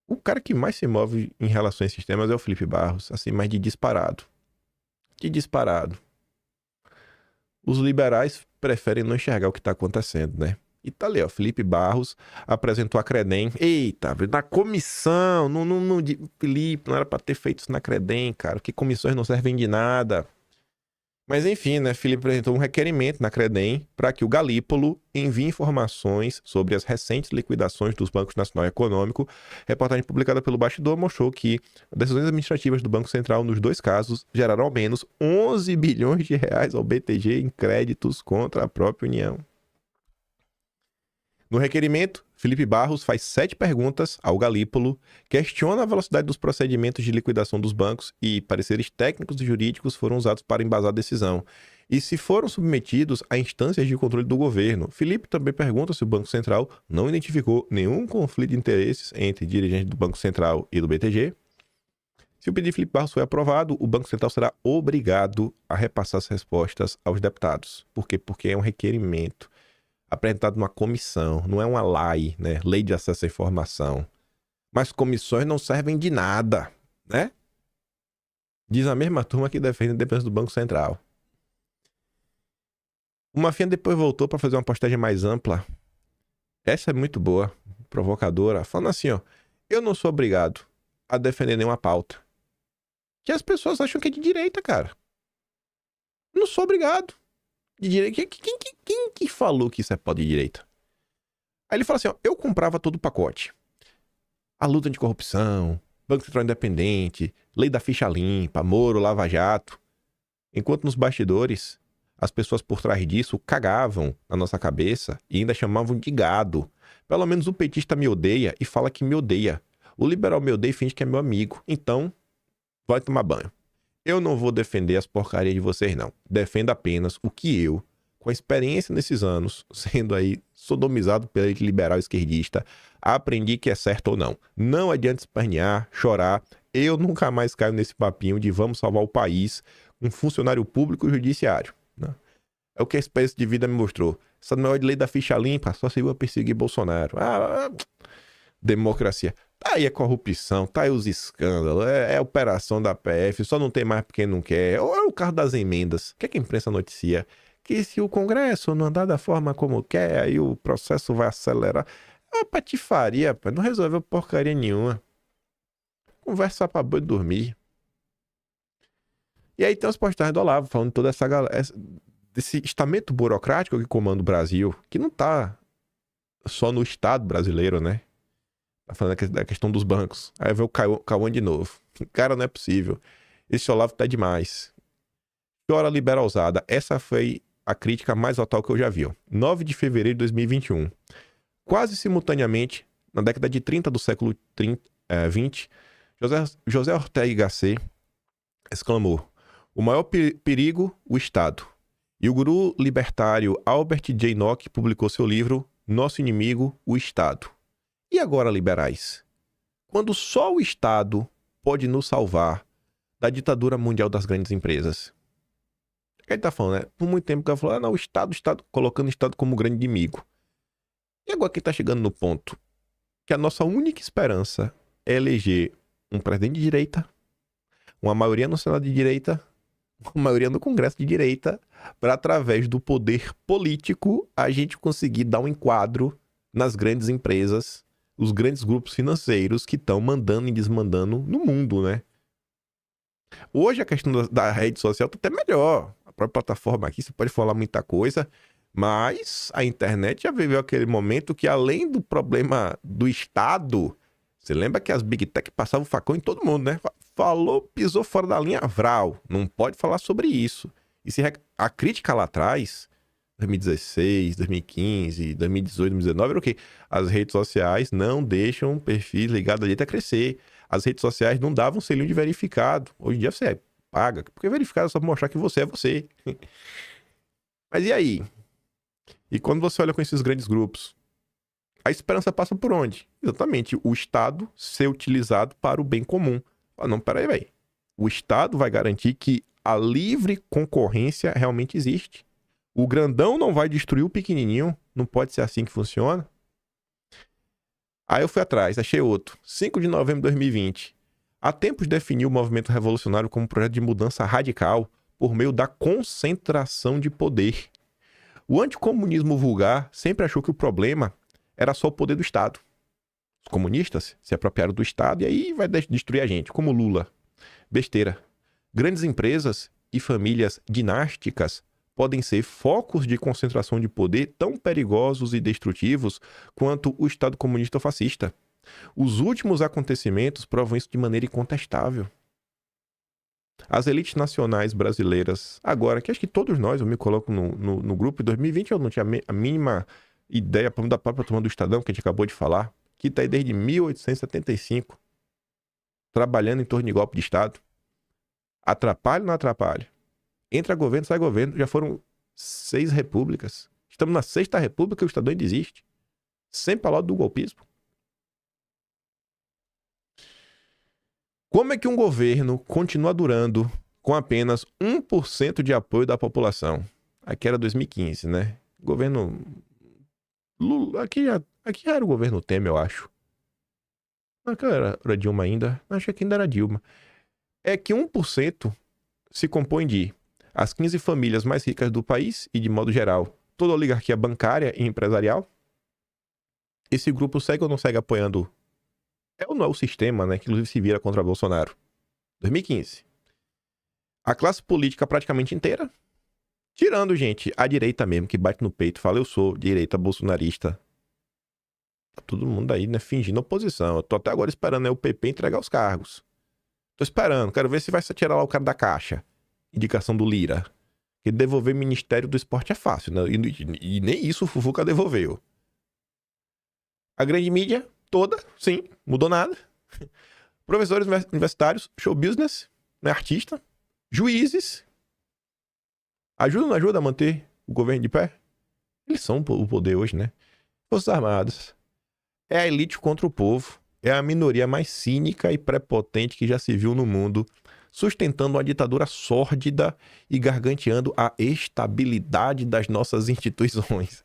o cara que mais se move em relação a esses temas é o Felipe Barros, assim, mais de disparado. De disparado. Os liberais preferem não enxergar o que está acontecendo, né? E tá ali, ó, Felipe Barros apresentou a Credem. Eita, na comissão, Felipe, não era para ter feito isso na Credem, cara, que comissões não servem de nada. Mas enfim, né, Felipe apresentou um requerimento na Credem para que o Galípolo envie informações sobre as recentes liquidações dos bancos Nacional e Econômico. Reportagem publicada pelo Bastidor mostrou que decisões administrativas do Banco Central nos dois casos geraram ao menos 11 bilhões de reais ao BTG em créditos contra a própria União. No requerimento, Felipe Barros faz 7 perguntas ao Galípolo, questiona a velocidade dos procedimentos de liquidação dos bancos e pareceres técnicos e jurídicos foram usados para embasar a decisão, e se foram submetidos a instâncias de controle do governo. Felipe também pergunta se o Banco Central não identificou nenhum conflito de interesses entre dirigentes do Banco Central e do BTG. Se o pedido de Felipe Barros foi aprovado, o Banco Central será obrigado a repassar as respostas aos deputados. Por quê? Porque é um requerimento. apresentado numa comissão, não é uma lei, né? Lei de acesso à informação. Mas comissões não servem de nada, né? Diz a mesma turma que defende a independência do Banco Central. O Mafinha depois voltou para fazer uma postagem mais ampla. Essa é muito boa, provocadora, falando assim, ó, eu não sou obrigado a defender nenhuma pauta. Que as pessoas acham que é de direita, cara. Não sou obrigado. De direita. Quem que falou que isso é pó de direita? Aí ele fala assim, ó, eu comprava todo o pacote. A luta anticorrupção, Banco Central Independente, lei da ficha limpa, Moro, Lava Jato. Enquanto nos bastidores, as pessoas por trás disso cagavam na nossa cabeça e ainda chamavam de gado. Pelo menos o petista me odeia e fala que me odeia. O liberal me odeia e finge que é meu amigo. Então, vai tomar banho. Eu não vou defender as porcarias de vocês, não. Defendo apenas o que eu, com a experiência nesses anos, sendo aí sodomizado pela elite liberal esquerdista, aprendi que é certo ou não. Não adianta espernear, chorar. Eu nunca mais caio nesse papinho de vamos salvar o país com funcionário público e judiciário. Né? É o que a experiência de vida me mostrou. Essa maior lei da ficha limpa só serviu a perseguir Bolsonaro. Democracia. Tá aí a corrupção, tá aí os escândalos, é a operação da PF, só não tem mais porque não quer. Ou é o carro das emendas. O que é que a imprensa noticia? Que se o Congresso não andar da forma como quer, aí o processo vai acelerar. É uma patifaria, pô. Não resolveu porcaria nenhuma. Conversa pra boi dormir. E aí tem as postagens do Olavo falando toda essa galera, desse estamento burocrático que comanda o Brasil, que não tá só no Estado brasileiro, né? Tá falando da questão dos bancos. Aí vê o Cauã de novo. Cara, não é possível. Esse Olavo tá demais. Chora liberalzada. Essa foi a crítica mais atual que eu já vi. 9 de fevereiro de 2021. Quase simultaneamente, na década de 30 do século 20, José Ortega y Gasset exclamou: o maior perigo, o Estado. E o guru libertário Albert J. Nock publicou seu livro Nosso Inimigo, o Estado. E agora, liberais? Quando só o Estado pode nos salvar da ditadura mundial das grandes empresas. O que ele tá falando, né? Por muito tempo que ele falou, não, o Estado, colocando o Estado como grande inimigo. E agora que tá chegando no ponto que a nossa única esperança é eleger um presidente de direita, uma maioria no Senado de direita, uma maioria no Congresso de direita, para através do poder político a gente conseguir dar um enquadro nas grandes empresas, os grandes grupos financeiros que estão mandando e desmandando no mundo, né? Hoje a questão da rede social tá até melhor. A própria plataforma aqui, você pode falar muita coisa, mas a internet já viveu aquele momento que, além do problema do Estado, você lembra que as Big Tech passavam o facão em todo mundo, né? Falou, pisou fora da linha, vral. Não pode falar sobre isso. E se a crítica lá atrás, 2016, 2015, 2018, 2019, era o quê? As redes sociais não deixam perfis ligados à direita crescer. As redes sociais não davam selinho de verificado. Hoje em dia você paga, porque verificado é só pra mostrar que você é você. Mas e aí? E quando você olha com esses grandes grupos, a esperança passa por onde? Exatamente, o Estado ser utilizado para o bem comum. Ah, não, peraí, velho. O Estado vai garantir que a livre concorrência realmente existe. O grandão não vai destruir o pequenininho. Não pode ser assim que funciona. Aí eu fui atrás, achei outro. 5 de novembro de 2020. Há tempos definiu o movimento revolucionário como um projeto de mudança radical por meio da concentração de poder. O anticomunismo vulgar sempre achou que o problema era só o poder do Estado. Os comunistas se apropriaram do Estado e aí vai destruir a gente, como Lula. Besteira. Grandes empresas e famílias dinásticas podem ser focos de concentração de poder tão perigosos e destrutivos quanto o Estado comunista ou fascista. Os últimos acontecimentos provam isso de maneira incontestável. As elites nacionais brasileiras, agora, que acho que todos nós, eu me coloco no grupo, em 2020 eu não tinha a mínima ideia da própria turma do Estadão, que a gente acabou de falar, que está aí desde 1875, trabalhando em torno de golpe de Estado. Atrapalha ou não atrapalha? Entra governo, sai governo. Já foram 6 repúblicas. Estamos na 6ª república e o Estadão ainda existe. Sempre ao lado do golpismo. Como é que um governo continua durando com apenas 1% de apoio da população? Aqui era 2015, né? O governo Lula, aqui era o governo Temer, eu acho. Não, que era Dilma ainda. Acho que ainda era Dilma. É que 1% se compõe de as 15 famílias mais ricas do país e, de modo geral, toda a oligarquia bancária e empresarial. Esse grupo segue ou não segue apoiando? É ou não é o sistema, né? Que inclusive se vira contra Bolsonaro. 2015. A classe política praticamente inteira. Tirando, gente, a direita mesmo, que bate no peito e fala, eu sou direita bolsonarista. Tá todo mundo aí, né, fingindo oposição. Eu tô até agora esperando, né, o PP entregar os cargos. Tô esperando, quero ver se vai tirar lá o cara da caixa. Indicação do Lira. Que devolver Ministério do Esporte é fácil, né? E nem isso o Fufuca devolveu. A grande mídia toda, sim, mudou nada. Professores universitários, show business, né, artista. Juízes. Ajuda ou não ajuda a manter o governo de pé? Eles são o poder hoje, né? Forças Armadas. É a elite contra o povo. É a minoria mais cínica e prepotente que já se viu no mundo, sustentando uma ditadura sórdida e garganteando a estabilidade das nossas instituições.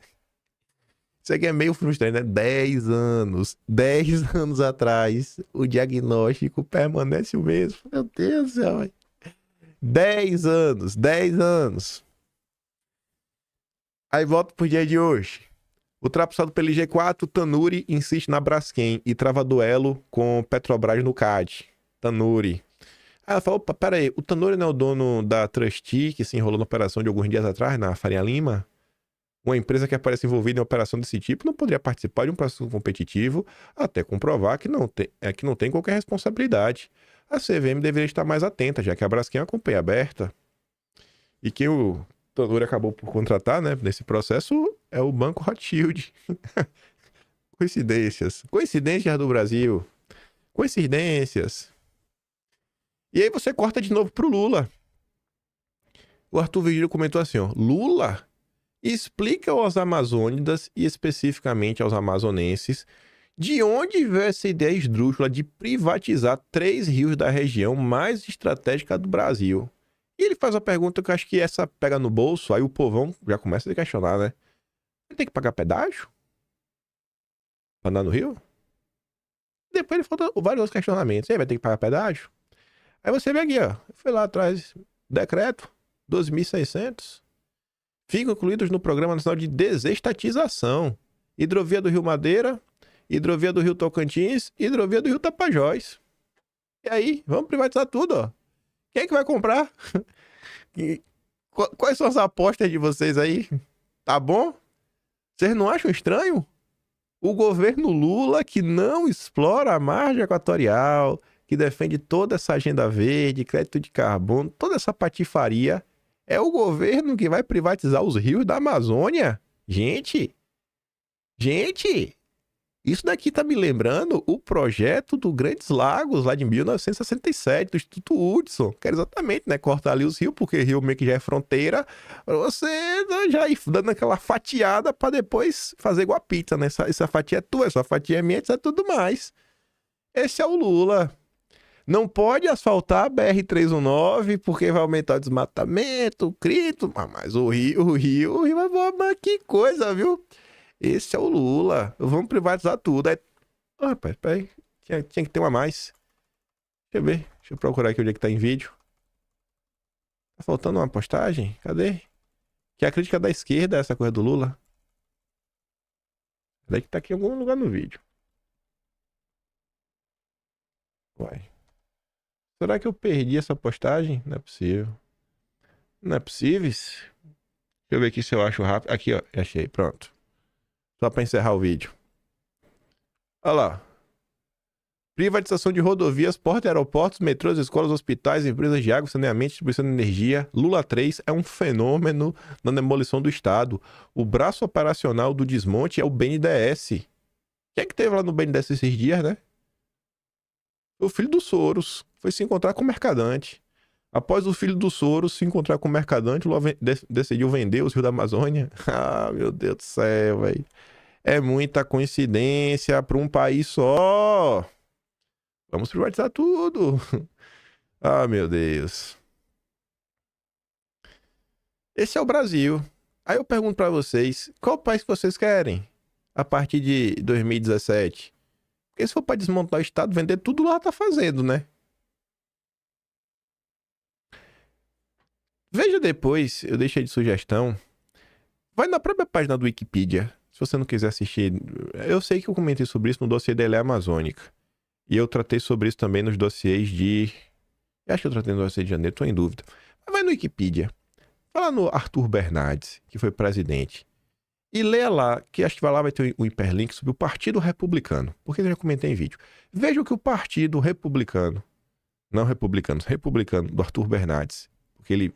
Isso aqui é meio frustrante, né? 10 anos atrás, o diagnóstico permanece o mesmo. Meu Deus do céu, 10 anos. Aí volto pro dia de hoje. Ultrapassado pelo G4, Tanuri insiste na Braskem e trava duelo com Petrobras no CAD. Tanuri. Aí ela falou, opa, pera aí, o Tanuri não é o dono da Trustee, que se enrolou na operação de alguns dias atrás, na Faria Lima? Uma empresa que aparece envolvida em operação desse tipo não poderia participar de um processo competitivo até comprovar que não tem qualquer responsabilidade. A CVM deveria estar mais atenta, já que a Braskem é uma companhia aberta. E quem o Tanuri acabou por contratar, né, nesse processo é o Banco Rothschild. Coincidências do Brasil. Coincidências. E aí você corta de novo pro Lula. O Arthur Virgílio comentou assim, ó, Lula explica aos amazônidas e especificamente aos amazonenses de onde veio essa ideia esdrúxula de privatizar 3 rios da região mais estratégica do Brasil. E ele faz uma pergunta que eu acho que essa pega no bolso, aí o povão já começa a questionar, né? Ele tem que pagar pedágio? Pra andar no rio? Depois ele falta vários outros questionamentos. Aí vai ter que pagar pedágio? Aí você vê aqui, ó. Foi lá atrás, decreto 2.600. Ficam incluídos no Programa Nacional de Desestatização. Hidrovia do Rio Madeira, hidrovia do Rio Tocantins, hidrovia do Rio Tapajós. E aí, vamos privatizar tudo, ó. Quem é que vai comprar? Quais são as apostas de vocês aí? Tá bom? Vocês não acham estranho? O governo Lula, que não explora a margem equatorial, que defende toda essa agenda verde, crédito de carbono, toda essa patifaria, é o governo que vai privatizar os rios da Amazônia? Gente, isso daqui tá me lembrando o projeto do Grandes Lagos, lá de 1967, do Instituto Hudson, que era exatamente, né, cortar ali os rios, porque rio meio que já é fronteira, pra você já ir dando aquela fatiada pra depois fazer igual a pizza, né? Essa fatia é tua, essa fatia é minha, isso é tudo mais. Esse é o Lula. Não pode asfaltar a BR-319 porque vai aumentar o desmatamento, o crito, mas o rio vai voar, mas que coisa, viu? Esse é o Lula. Vamos privatizar tudo. Aí... Oh, rapaz, peraí. Tinha que ter uma a mais. Deixa eu ver. Deixa eu procurar aqui onde é que tá em vídeo. Tá faltando uma postagem? Cadê? Que a crítica da esquerda é essa coisa do Lula. Peraí que tá aqui em algum lugar no vídeo. Uai. Será que eu perdi essa postagem? Não é possível. Não é possível. Deixa eu ver aqui se eu acho rápido. Aqui, ó. Achei. Pronto. Só para encerrar o vídeo. Olha lá. Privatização de rodovias, portos e aeroportos, metrôs, escolas, hospitais, empresas de água, saneamento, distribuição de energia. Lula 3 é um fenômeno na demolição do Estado. O braço operacional do desmonte é o BNDES. Quem é que teve lá no BNDES esses dias, né? O filho do Soros foi se encontrar com o Mercadante. Após o filho do Soros se encontrar com o Mercadante, o Lula decidiu vender os rios da Amazônia. Ah, meu Deus do céu, velho. É muita coincidência para um país só. Vamos privatizar tudo. Ah, meu Deus. Esse é o Brasil. Aí eu pergunto para vocês, qual país que vocês querem? a partir de 2017? Porque se for para desmontar o Estado, vender tudo lá tá fazendo, né? Veja depois, eu deixei de sugestão. Vai na própria página do Wikipedia, se você não quiser assistir. Eu sei que eu comentei sobre isso no dossiê da Ilha Amazônica. E eu tratei sobre isso também nos dossiês de... Eu acho que eu tratei no dossiê de janeiro, tô em dúvida. Mas vai no Wikipedia. Vai lá no Arthur Bernardes, que foi presidente. E leia lá, que acho que vai lá vai ter um hiperlink sobre o Partido Republicano. Porque eu já comentei em vídeo. Veja o que o Partido Republicano, não republicanos, republicano do Arthur Bernardes, porque ele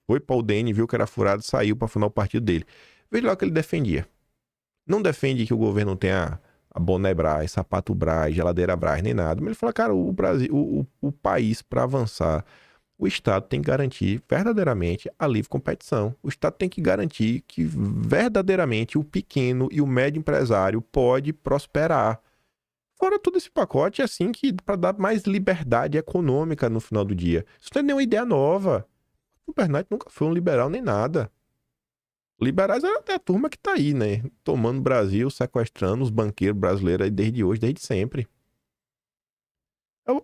foi para o DN, viu que era furado, saiu para fundar o partido dele. Veja lá o que ele defendia. Não defende que o governo tenha a boné Brás, sapato Brás, geladeira Brás, nem nada. Mas ele fala, cara, o Brasil, o país, para avançar, o Estado tem que garantir verdadeiramente a livre competição. O Estado tem que garantir que verdadeiramente o pequeno e o médio empresário pode prosperar. Fora todo esse pacote, é assim que para dar mais liberdade econômica no final do dia. Isso não é nenhuma ideia nova. O Bernardo nunca foi um liberal nem nada. Liberais é até a turma que tá aí, né? Tomando o Brasil, sequestrando os banqueiros brasileiros aí desde hoje, desde sempre.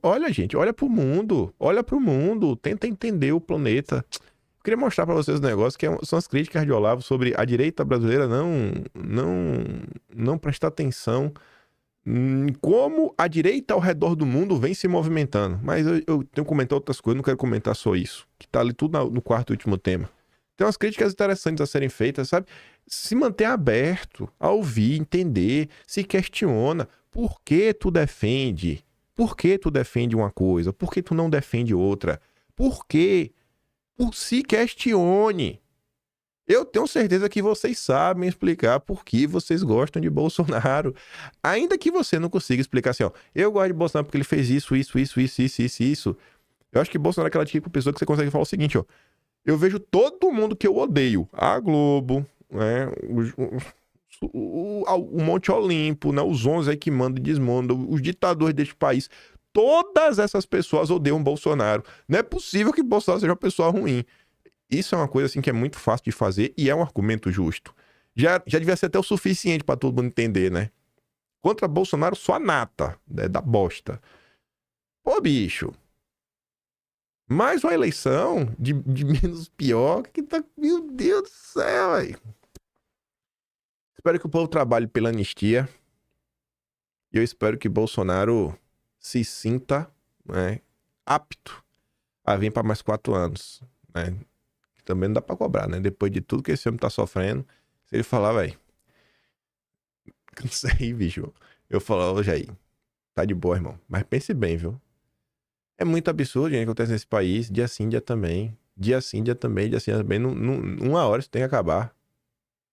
Olha, gente, olha pro mundo. Olha pro mundo. Tenta entender o planeta. Eu queria mostrar pra vocês um negócio que são as críticas de Olavo sobre a direita brasileira não prestar atenção em como a direita ao redor do mundo vem se movimentando. Mas eu tenho que comentar outras coisas, não quero comentar só isso. Que tá ali tudo no quarto e último tema. Tem umas críticas interessantes a serem feitas, sabe? Se manter aberto a ouvir, entender, se questiona. Por que tu defende? Por que tu defende uma coisa? Por que tu não defende outra? Por quê? Se questione. Eu tenho certeza que vocês sabem explicar por que vocês gostam de Bolsonaro. Ainda que você não consiga explicar assim, ó. Eu gosto de Bolsonaro porque ele fez isso. Eu acho que Bolsonaro é aquela tipo de pessoa que você consegue falar o seguinte, ó. Eu vejo todo mundo que eu odeio. A Globo, né? O Monte Olimpo, né? Os 11 aí que mandam e desmandam, os ditadores deste país. Todas essas pessoas odeiam Bolsonaro. Não é possível que Bolsonaro seja uma pessoa ruim. Isso é uma coisa assim que é muito fácil de fazer e é um argumento justo. Já devia ser até o suficiente para todo mundo entender, né? Contra Bolsonaro, só a nata, né? Da bosta. Pô, bicho. Mais uma eleição de menos pior que tá... Meu Deus do céu, velho. Espero que o povo trabalhe pela anistia. E eu espero que Bolsonaro se sinta, né, apto a vir para mais 4 anos, né? Também não dá pra cobrar, né? Depois de tudo que esse homem tá sofrendo, se ele falar, velho, cansei, bicho. Eu falo, ô Jair, tá de boa, irmão. Mas pense bem, viu? É muito absurdo, gente, que acontece nesse país. Dia sim, dia também. Dia sim, dia também. Dia sim, dia também. Uma hora isso tem que acabar.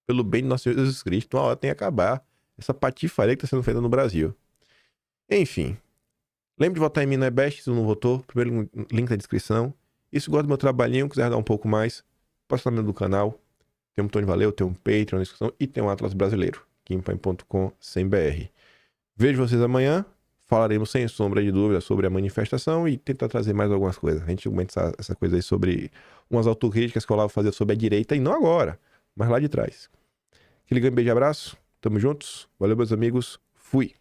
Pelo bem de nosso Senhor Jesus Cristo, uma hora tem que acabar. Essa patifaria que tá sendo feita no Brasil. Enfim. Lembre de votar em mim no EBEST, se não votou. Primeiro link na descrição. E se gosta do meu trabalhinho, quiser dar um pouco mais, passa lá no canal. Tem um Tony Valeu, tem um Patreon na descrição e tem um Atlas Brasileiro, kimpan.com/br. Vejo vocês amanhã. Falaremos sem sombra de dúvida sobre a manifestação e tentar trazer mais algumas coisas. A gente comenta essa coisa aí sobre umas autocríticas que eu lá vou fazer sobre a direita, e não agora, mas lá de trás. Aquele grande beijo e abraço. Tamo juntos. Valeu, meus amigos. Fui.